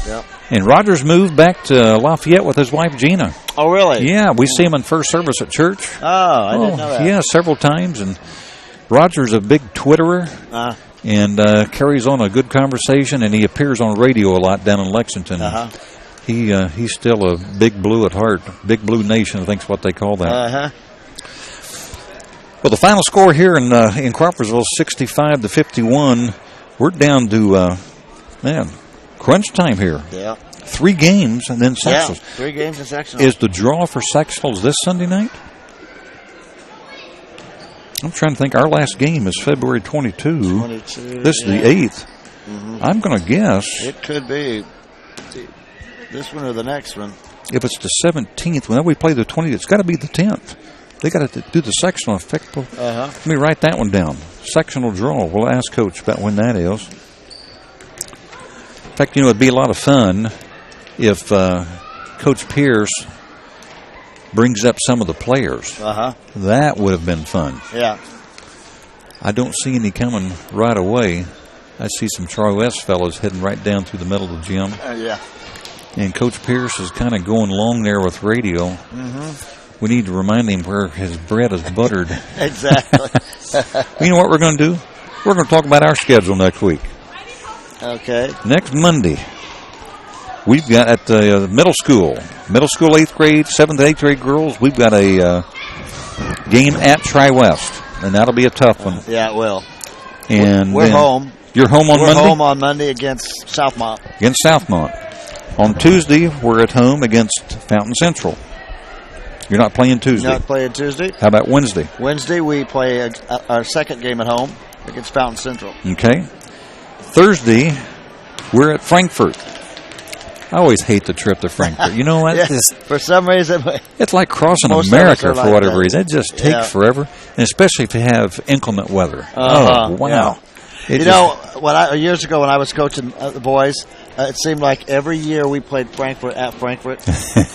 Yeah. And Roger's moved back to Lafayette with his wife, Gina. Oh, really? Yeah, we see him in first service at church. Oh, I didn't know that. Yeah, several times. And Roger's a big Twitterer and carries on a good conversation, and he appears on radio a lot down in Lexington. He's still a Big Blue at heart. Big Blue Nation, I think is what they call that. Well, the final score here in Crawfordsville, 65-51. We're down to, crunch time here. Yeah. 3 games and then sectionals. Yeah, 3 games and sectionals. Is the draw for sectionals this Sunday night? I'm trying to think. Our last game is February 22. This is the 8th. Mm-hmm. I'm going to guess. It could be this one or the next one. If it's the 17th, whenever we play the 20th, it's got to be the 10th. They got to do the sectional effect. Let me write that one down. Sectional draw. We'll ask Coach about when that is. In fact, it'd be a lot of fun if Coach Pierce brings up some of the players. That would have been fun. Yeah. I don't see any coming right away. I see some Tri-West fellows heading right down through the middle of the gym. Yeah. And Coach Pierce is kind of going along there with radio. We need to remind him where his bread is buttered. Exactly. You know what we're going to do? We're going to talk about our schedule next week. Okay. Next Monday, we've got at the middle school 8th grade, 7th and 8th grade girls, we've got a game at Tri-West, and that'll be a tough one. Yeah, it will. And we're home. You're home on Monday? We're home on Monday against Southmont. Against Southmont. On Tuesday, we're at home against Fountain Central. You're not playing Tuesday? Not playing Tuesday. How about Wednesday? Wednesday, we play our second game at home against Fountain Central. Okay. Thursday, we're at Frankfort. I always hate the trip to Frankfort. You know what? Yeah, for some reason. It's like crossing America for whatever reason. It just takes forever, and especially if you have inclement weather. Oh, wow. Yeah. Years ago when I was coaching the boys, it seemed like every year we played Frankfort at Frankfort,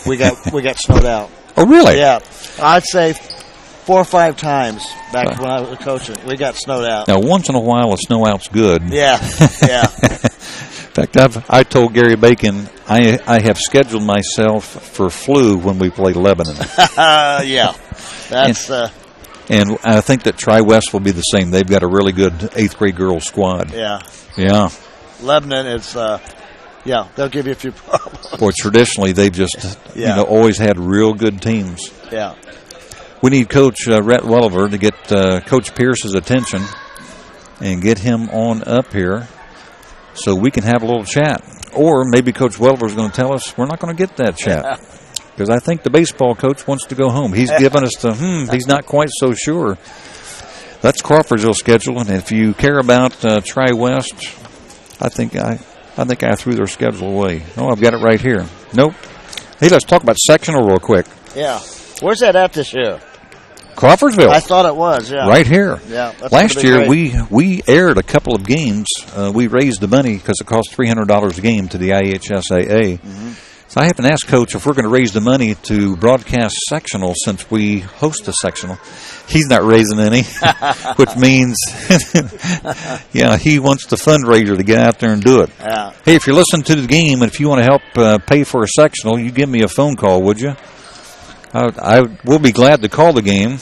we got snowed out. Oh, really? Yeah. I'd say 4 or 5 times back when I was coaching, we got snowed out. Now, once in a while, a snow out's good. Yeah, yeah. In fact, I told Gary Bacon I have scheduled myself for flu when we play Lebanon. Yeah. That's... And I think that Tri-West will be the same. They've got a really good 8th grade girls squad. Yeah. Yeah. Lebanon is, they'll give you a few problems. Boy, traditionally, they've just, always had real good teams. Yeah. We need Coach Rhett Welliver to get Coach Pierce's attention and get him on up here so we can have a little chat. Or maybe Coach Welliver is going to tell us we're not going to get that chat. Because I think the baseball coach wants to go home. He's given us he's not quite so sure. That's Crawfordsville schedule, and if you care about Tri-West, I think I threw their schedule away. Oh, I've got it right here. Nope. Hey, let's talk about sectional real quick. Yeah. Where's that at this year? Crawfordsville. I thought it was, yeah. Right here. Yeah. Last year, we aired a couple of games. We raised the money because it cost $300 a game to the IHSAA. Mm-hmm. So I haven't asked Coach if we're going to raise the money to broadcast sectional since we host a sectional. He's not raising any, which means, he wants the fundraiser to get out there and do it. Yeah. Hey, if you're listening to the game and if you want to help pay for a sectional, you give me a phone call, would you? I will be glad to call the game,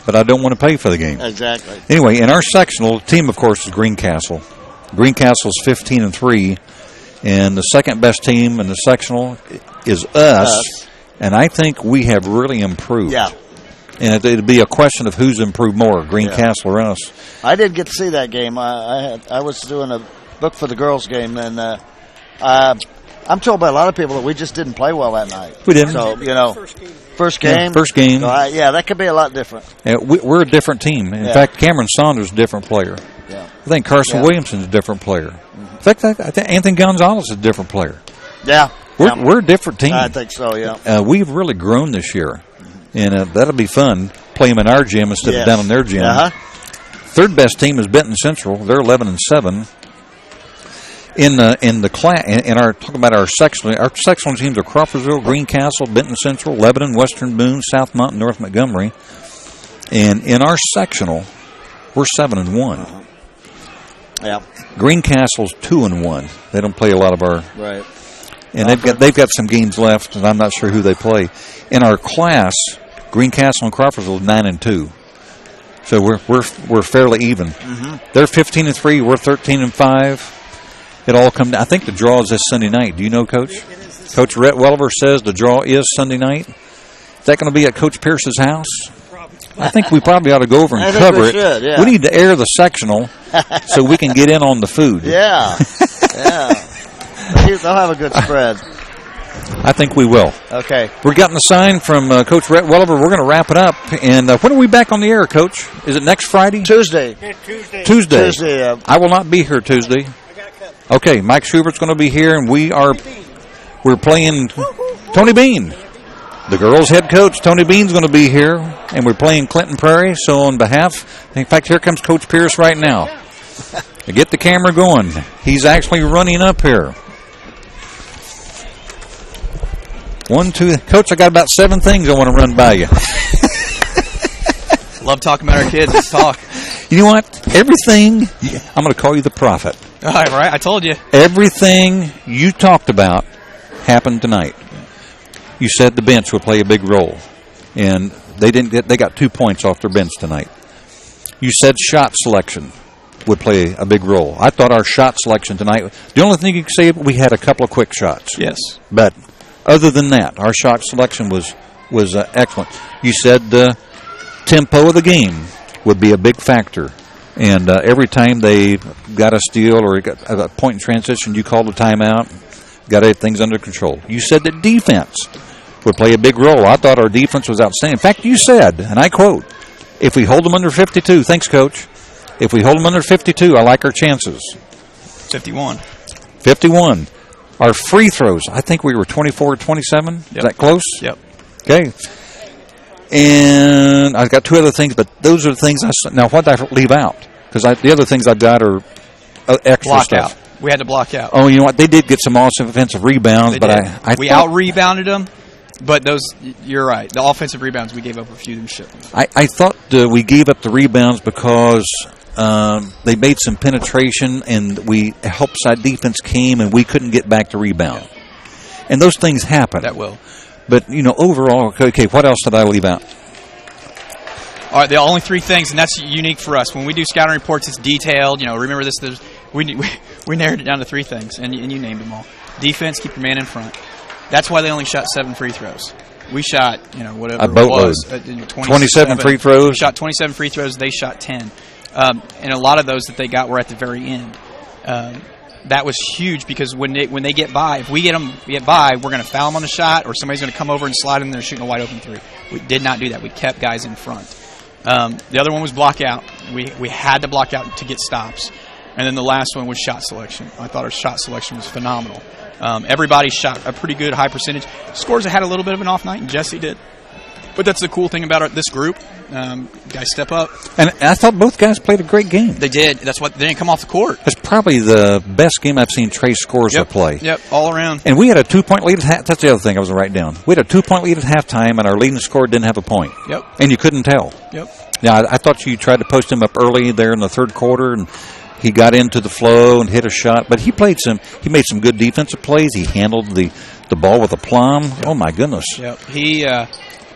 but I don't want to pay for the game. Exactly. Anyway, in our sectional, the team, of course, is Greencastle. Greencastle's 15-3. And the second best team in the sectional is us. And I think we have really improved. Yeah. And it'd be a question of who's improved more, Greencastle or us. I didn't get to see that game. I was doing a book for the girls' game, and I'm told by a lot of people that we just didn't play well that night. We didn't. So, first game. Yeah, first game. So that could be a lot different. Yeah, we're a different team. In fact, Cameron Saunders is a different player. Yeah. I think Carson Williamson's a different player. Mm-hmm. In fact, I think Anthony Gonzalez is a different player. Yeah. We're a different team. I think so, yeah. We've really grown this year. And that'll be fun, play them in our gym instead of down in their gym. Uh-huh. Third best team is Benton Central. They're 11-7. In our talking about our sectional teams are Crawfordsville, Greencastle, Benton Central, Lebanon, Western Boone, Southmont, and North Montgomery. And in our sectional, we're 7-1. Yeah. Greencastle's 2-1. They don't play a lot of our right. And they've got some games left, and I'm not sure who they play. In our class, Greencastle and Crawfordsville is 9-2. So we're fairly even. Mm-hmm. They're 15-3. We're 13-5. It all comes. I think the draw is this Sunday night. Do you know, Coach? Coach Rhett Welliver says the draw is Sunday night. Is that going to be at Coach Pierce's house? I think we probably ought to go over and cover it. Should, yeah. We need to air the sectional so we can get in on the food. Yeah, yeah. They'll have a good spread. I think we will. Okay. We're getting a sign from Coach Rhett Welliver. We're going to wrap it up. And when are we back on the air, Coach? Is it next Friday? Tuesday. Tuesday. I will not be here Tuesday. Okay, Mike Schubert's going to be here, and we're playing Tony Bean. The girls' head coach, Tony Bean's going to be here, and we're playing Clinton Prairie. So on behalf, in fact, here comes Coach Pierce right now. To get the camera going. He's actually running up here. 1, 2, Coach, I got about 7 things I want to run by you. Love talking about our kids. Let's talk. You know what? Everything, I'm going to call you the prophet. All right, I told you. Everything you talked about happened tonight. You said the bench would play a big role, and they got 2 points off their bench tonight. You said shot selection would play a big role. I thought our shot selection tonight, the only thing you could say, we had a couple of quick shots. Yes. But other than that, our shot selection was excellent. You said tempo of the game would be a big factor. And every time they got a steal or got a point in transition, you called a timeout, got things under control. You said that defense would play a big role. I thought our defense was outstanding. In fact, you said, and I quote, if we hold them under 52, thanks, Coach. If we hold them under 52, I like our chances. 51. 51. Our free throws, I think we were 24-27. Is that close? Yep. Okay. And I've got two other things, but those are the things now, what did I leave out? Because the other things I've got are extra block stuff. Out. We had to block out. Oh, you know what? They did get some awesome offensive rebounds, but we out-rebounded them. But those, you're right. The offensive rebounds, we gave up a few of them. I thought we gave up the rebounds because they made some penetration and help side defense came and we couldn't get back to rebound. Yeah. And those things happen. That will. But, overall, okay, what else did I leave out? All right, the only three things, and that's unique for us. When we do scouting reports, it's detailed. Remember this, we narrowed it down to three things, and you named them all. Defense, keep your man in front. That's why they only shot 7 free throws. We shot, whatever a boatload. It was. 27 free throws? We shot 27 free throws. They shot 10. And a lot of those that they got were at the very end. That was huge because when they get by, if we get by, we're going to foul them on the shot or somebody's going to come over and slide in there shooting a wide open three. We did not do that. We kept guys in front. The other one was block out. We had to block out to get stops. And then the last one was shot selection. I thought our shot selection was phenomenal. Everybody shot a pretty good high percentage. Scores had a little bit of an off night, and Jesse did. But that's the cool thing about this group. Guys step up. And I thought both guys played a great game. They did. That's what they didn't come off the court. It's probably the best game I've seen Trey Scorza play. Yep, all around. And we had a 2-point lead at half. That's the other thing I was writing down. We had a 2-point lead at halftime, and our leading scorer didn't have a point. Yep. And you couldn't tell. Yep. Now, I thought you tried to post him up early there in the third quarter, and he got into the flow and hit a shot. But he made some good defensive plays. He handled the ball with aplomb. Yep. Oh, my goodness. Yep.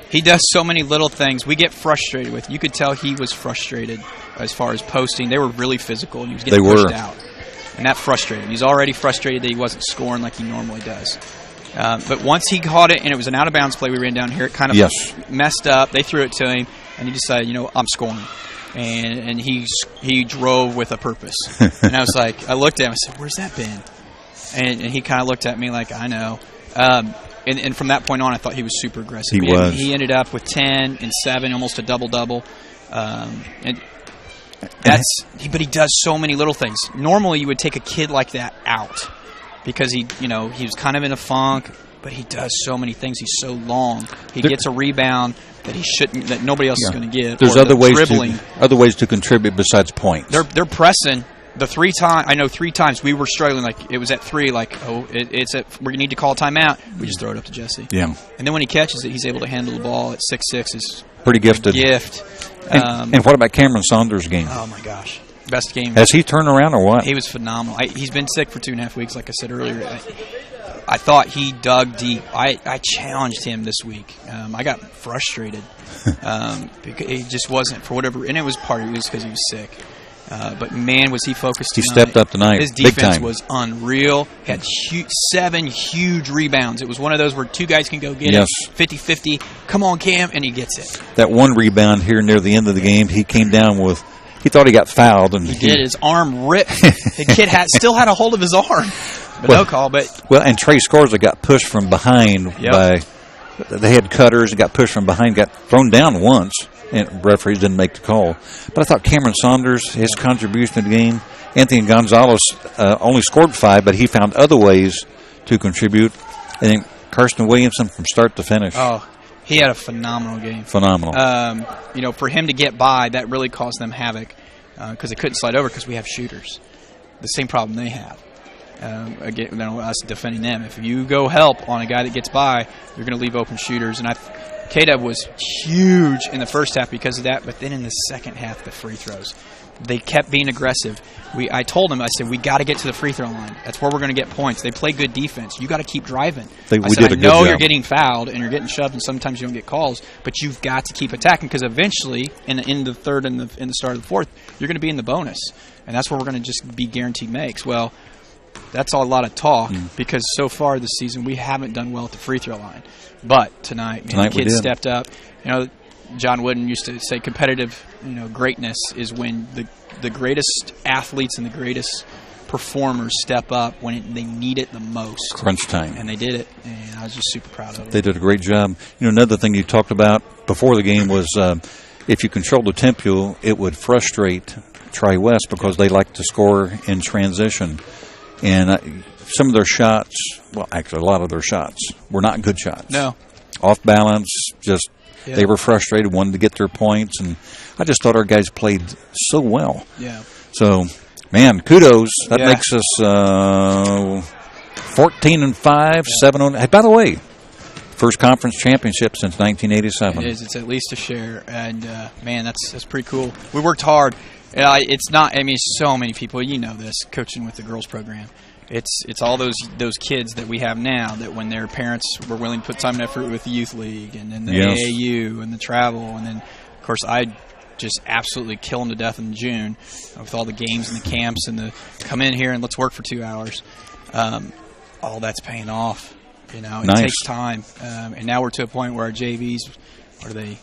He does so many little things we get frustrated with. You could tell he was frustrated as far as posting. They were really physical, and he was getting pushed out. And that frustrated him. He's already frustrated that he wasn't scoring like he normally does. But once he caught it, and it was an out-of-bounds play we ran down here, it kind of messed up. They threw it to him, and he decided, I'm scoring. And he drove with a purpose. And I was like, I looked at him, I said, where's that been? And he kind of looked at me like, I know. And from that point on, I thought he was super aggressive. He ended up with 10 and 7, almost a double-double. But he does so many little things. Normally, you would take a kid like that out because he was kind of in a funk. But he does so many things. He's so long. He gets a rebound that nobody else is going to get. There's other ways to contribute besides points. They're pressing. The 3 times, I know 3 times we were struggling. Like it was at 3. Like we need to call a timeout. We just throw it up to Jesse. Yeah. And then when he catches it, he's able to handle the ball at 6'6". Is pretty gifted. And what about Cameron Saunders' game? Oh my gosh, best game. Has he turned around or what? He was phenomenal. He's been sick for 2.5 weeks, like I said earlier. I thought he dug deep. I challenged him this week. I got frustrated because he just wasn't for whatever, and it was partly because he was sick. But man, was he focused tonight. He stepped up tonight. His defense was unreal. Had 7 huge rebounds. It was one of those where 2 guys can go get it. 50-50. Come on, Cam, and he gets it. That one rebound here near the end of the game, he came down with. He thought he got fouled, and he did. His arm ripped. The kid still had a hold of his arm, but no call. And Trey Scorza got pushed from behind by. They had cutters and got pushed from behind. Got thrown down once, and referees didn't make the call. But I thought Cameron Saunders, his contribution to the game. Anthony Gonzalez only scored 5, but he found other ways to contribute. And then Karsten Williamson from start to finish. Oh. He had a phenomenal game. Phenomenal. For him to get by, that really caused them havoc because they couldn't slide over because we have shooters. The same problem they have. Again, us defending them. If you go help on a guy that gets by, you're going to leave open shooters. And K-Dub was huge in the first half because of that, but then in the second half, the free throws. They kept being aggressive. I told them, I said, we got to get to the free throw line. That's where we're going to get points. They play good defense. You got to keep driving. I know you're getting fouled and you're getting shoved, and sometimes you don't get calls, but you've got to keep attacking because eventually, in the third and in the start of the fourth, you're going to be in the bonus, and that's where we're going to just be guaranteed makes. Well, that's a lot of talk because so far this season we haven't done well at the free throw line. But tonight the kids stepped up. John Wooden used to say competitive, greatness is when the greatest athletes and the greatest performers step up when they need it the most. Crunch time. And they did it, and I was just super proud of them. They did a great job. Another thing you talked about before the game was if you control the tempo, it would frustrate Tri-West because they like to score in transition. And some of their shots, well, actually a lot of their shots, were not good shots. No. Off balance, just they were frustrated, wanted to get their points, and I just thought our guys played so well. Yeah. So, man, kudos. That makes us 14-5, 7-0. Hey, by the way, first conference championship since 1987. It is. It's at least a share, and man, that's pretty cool. We worked hard. It's not. I mean, so many people. You know this, coaching with the girls program. It's all those kids that we have now that when their parents were willing to put time and effort with the youth league and then the AAU and the travel, and then of course I just absolutely kill them to death in June with all the games and the camps and the come in here and let's work for 2 hours. All that's paying off. It takes time, and now we're to a point where our JVs. What are they?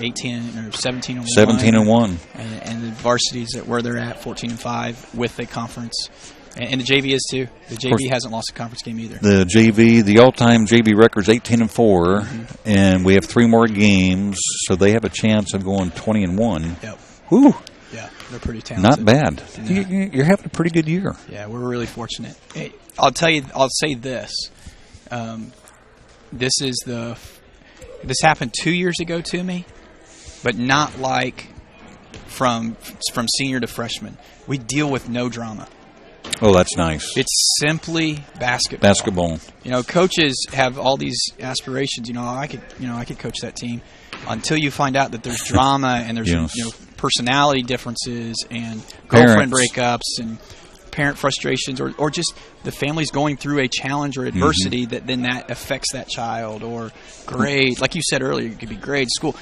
18 or 17-1. 17-1. And the varsities where they're at 14-5 with a conference. And the JV is too. The JV hasn't lost a conference game either. The JV, the all-time JV record is 18-4, and we have 3 more games, so they have a chance of going 20-1. Yep. Whew. Yeah, they're pretty talented. Not bad. You're having a pretty good year. Yeah, we're really fortunate. Hey, I'll say this. This happened 2 years ago to me, but not like from senior to freshman. We deal with no drama. Oh, that's nice. It's simply basketball. Coaches have all these aspirations. I could coach that team until you find out that there's drama and there's personality differences and girlfriend breakups and parent frustrations or just the family's going through a challenge or adversity that then that affects that child or grade. Like you said earlier, it could be grades, school.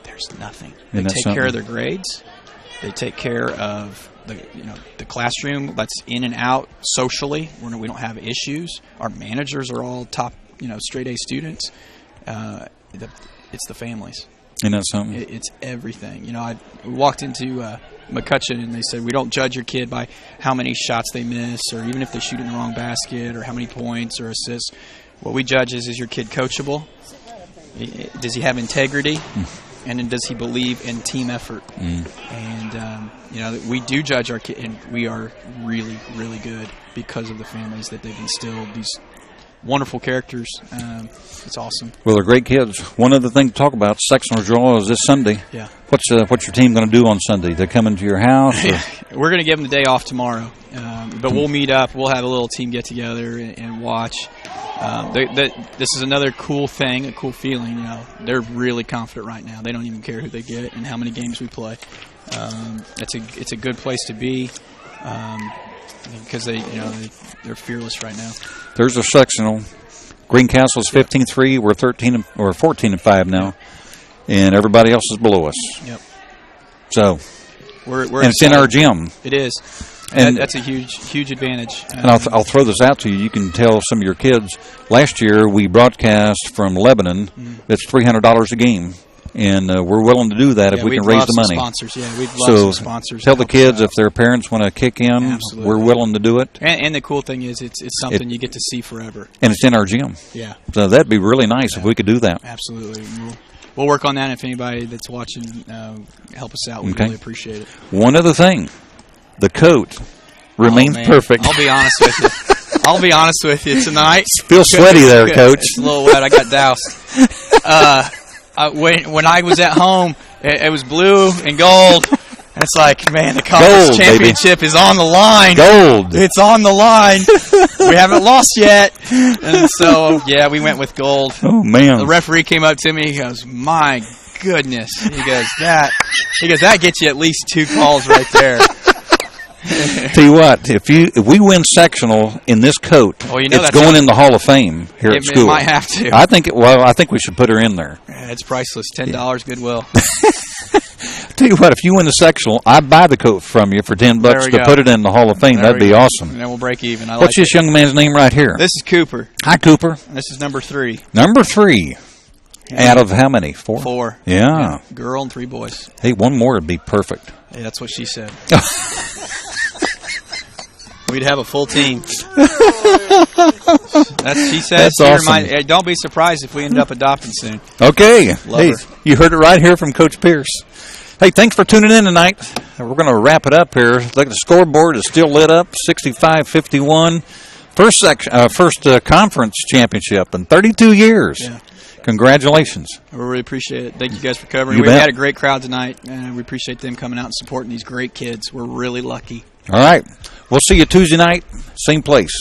There's nothing. They take care of their grades. They take care of the classroom that's in and out socially. We don't have issues. Our managers are all top, straight A students. It's the families. Isn't that something? It's everything. We walked into McCutcheon and they said, we don't judge your kid by how many shots they miss or even if they shoot in the wrong basket or how many points or assists. What we judge is your kid coachable? Does he have integrity? And then does he believe in team effort? And, we do judge our kid, and we are really, really good because of the families that they've instilled, these wonderful characters. It's awesome. Well, they're great kids. One other thing to talk about, sectional draw is this Sunday. Yeah. What's your team going to do on Sunday? They come into your house? We're going to give them the day off tomorrow. But we'll meet up. We'll have a little team get-together and watch. This is another cool thing, a cool feeling. They're really confident right now. They don't even care who they get and how many games we play. It's a good place to be because they're fearless right now. There's a sectional. Greencastle's 15-3. We're 14-5 now, and everybody else is below us. Yep. So, we're and it's in our gym. It is. And that's a huge advantage. And I'll throw this out to you. You can tell some of your kids. Last year we broadcast from Lebanon. It's $300 a game, and we're willing to do that if we can raise the money. Sponsors, we'd love some sponsors. Tell the kids if their parents want to kick in, Absolutely. We're willing to do it. And the cool thing is, it's something you get to see forever. And it's in our gym. Yeah. So that'd be really nice if we could do that. Absolutely. We'll work on that. If anybody that's watching help us out, we'd really appreciate it. One other thing. The coat remains perfect. I'll be honest with you. Tonight. Feel sweaty there, Coach. It's a little wet. I got doused. When I was at home, it was blue and gold. And it's like, man, the conference championship is on the line. Gold. It's on the line. We haven't lost yet. And so, we went with gold. Oh, man. The referee came up to me. He goes, my goodness. He goes, that gets you at least 2 calls right there. Tell you what, if we win sectional in this coat, it's going in the Hall of Fame here at school. It might have to. I think we should put her in there. Yeah, it's priceless. $10 Goodwill. Tell you what, if you win the sectional, I buy the coat from you for $10 to put it in the Hall of Fame. That'd be awesome. And then we'll break even. What's this young man's name right here? This is Cooper. Hi, Cooper. This is number 3. Number 3. Out of how many? 4? 4. Yeah. Girl and 3 boys. Hey, one more would be perfect. Hey, that's what she said. We'd have a full team. She says. That's awesome. Don't be surprised if we end up adopting soon. Okay. Love Hey, her. you heard it right here from Coach Pierce. Hey, thanks for tuning in tonight. We're going to wrap it up here. Look, the scoreboard is still lit up, 65-51. First conference championship in 32 years. Yeah. Congratulations. We really appreciate it. Thank you guys for covering. You We bet. had a great crowd tonight, and we appreciate them coming out and supporting these great kids. We're really lucky. All right. We'll see you Tuesday night, same place.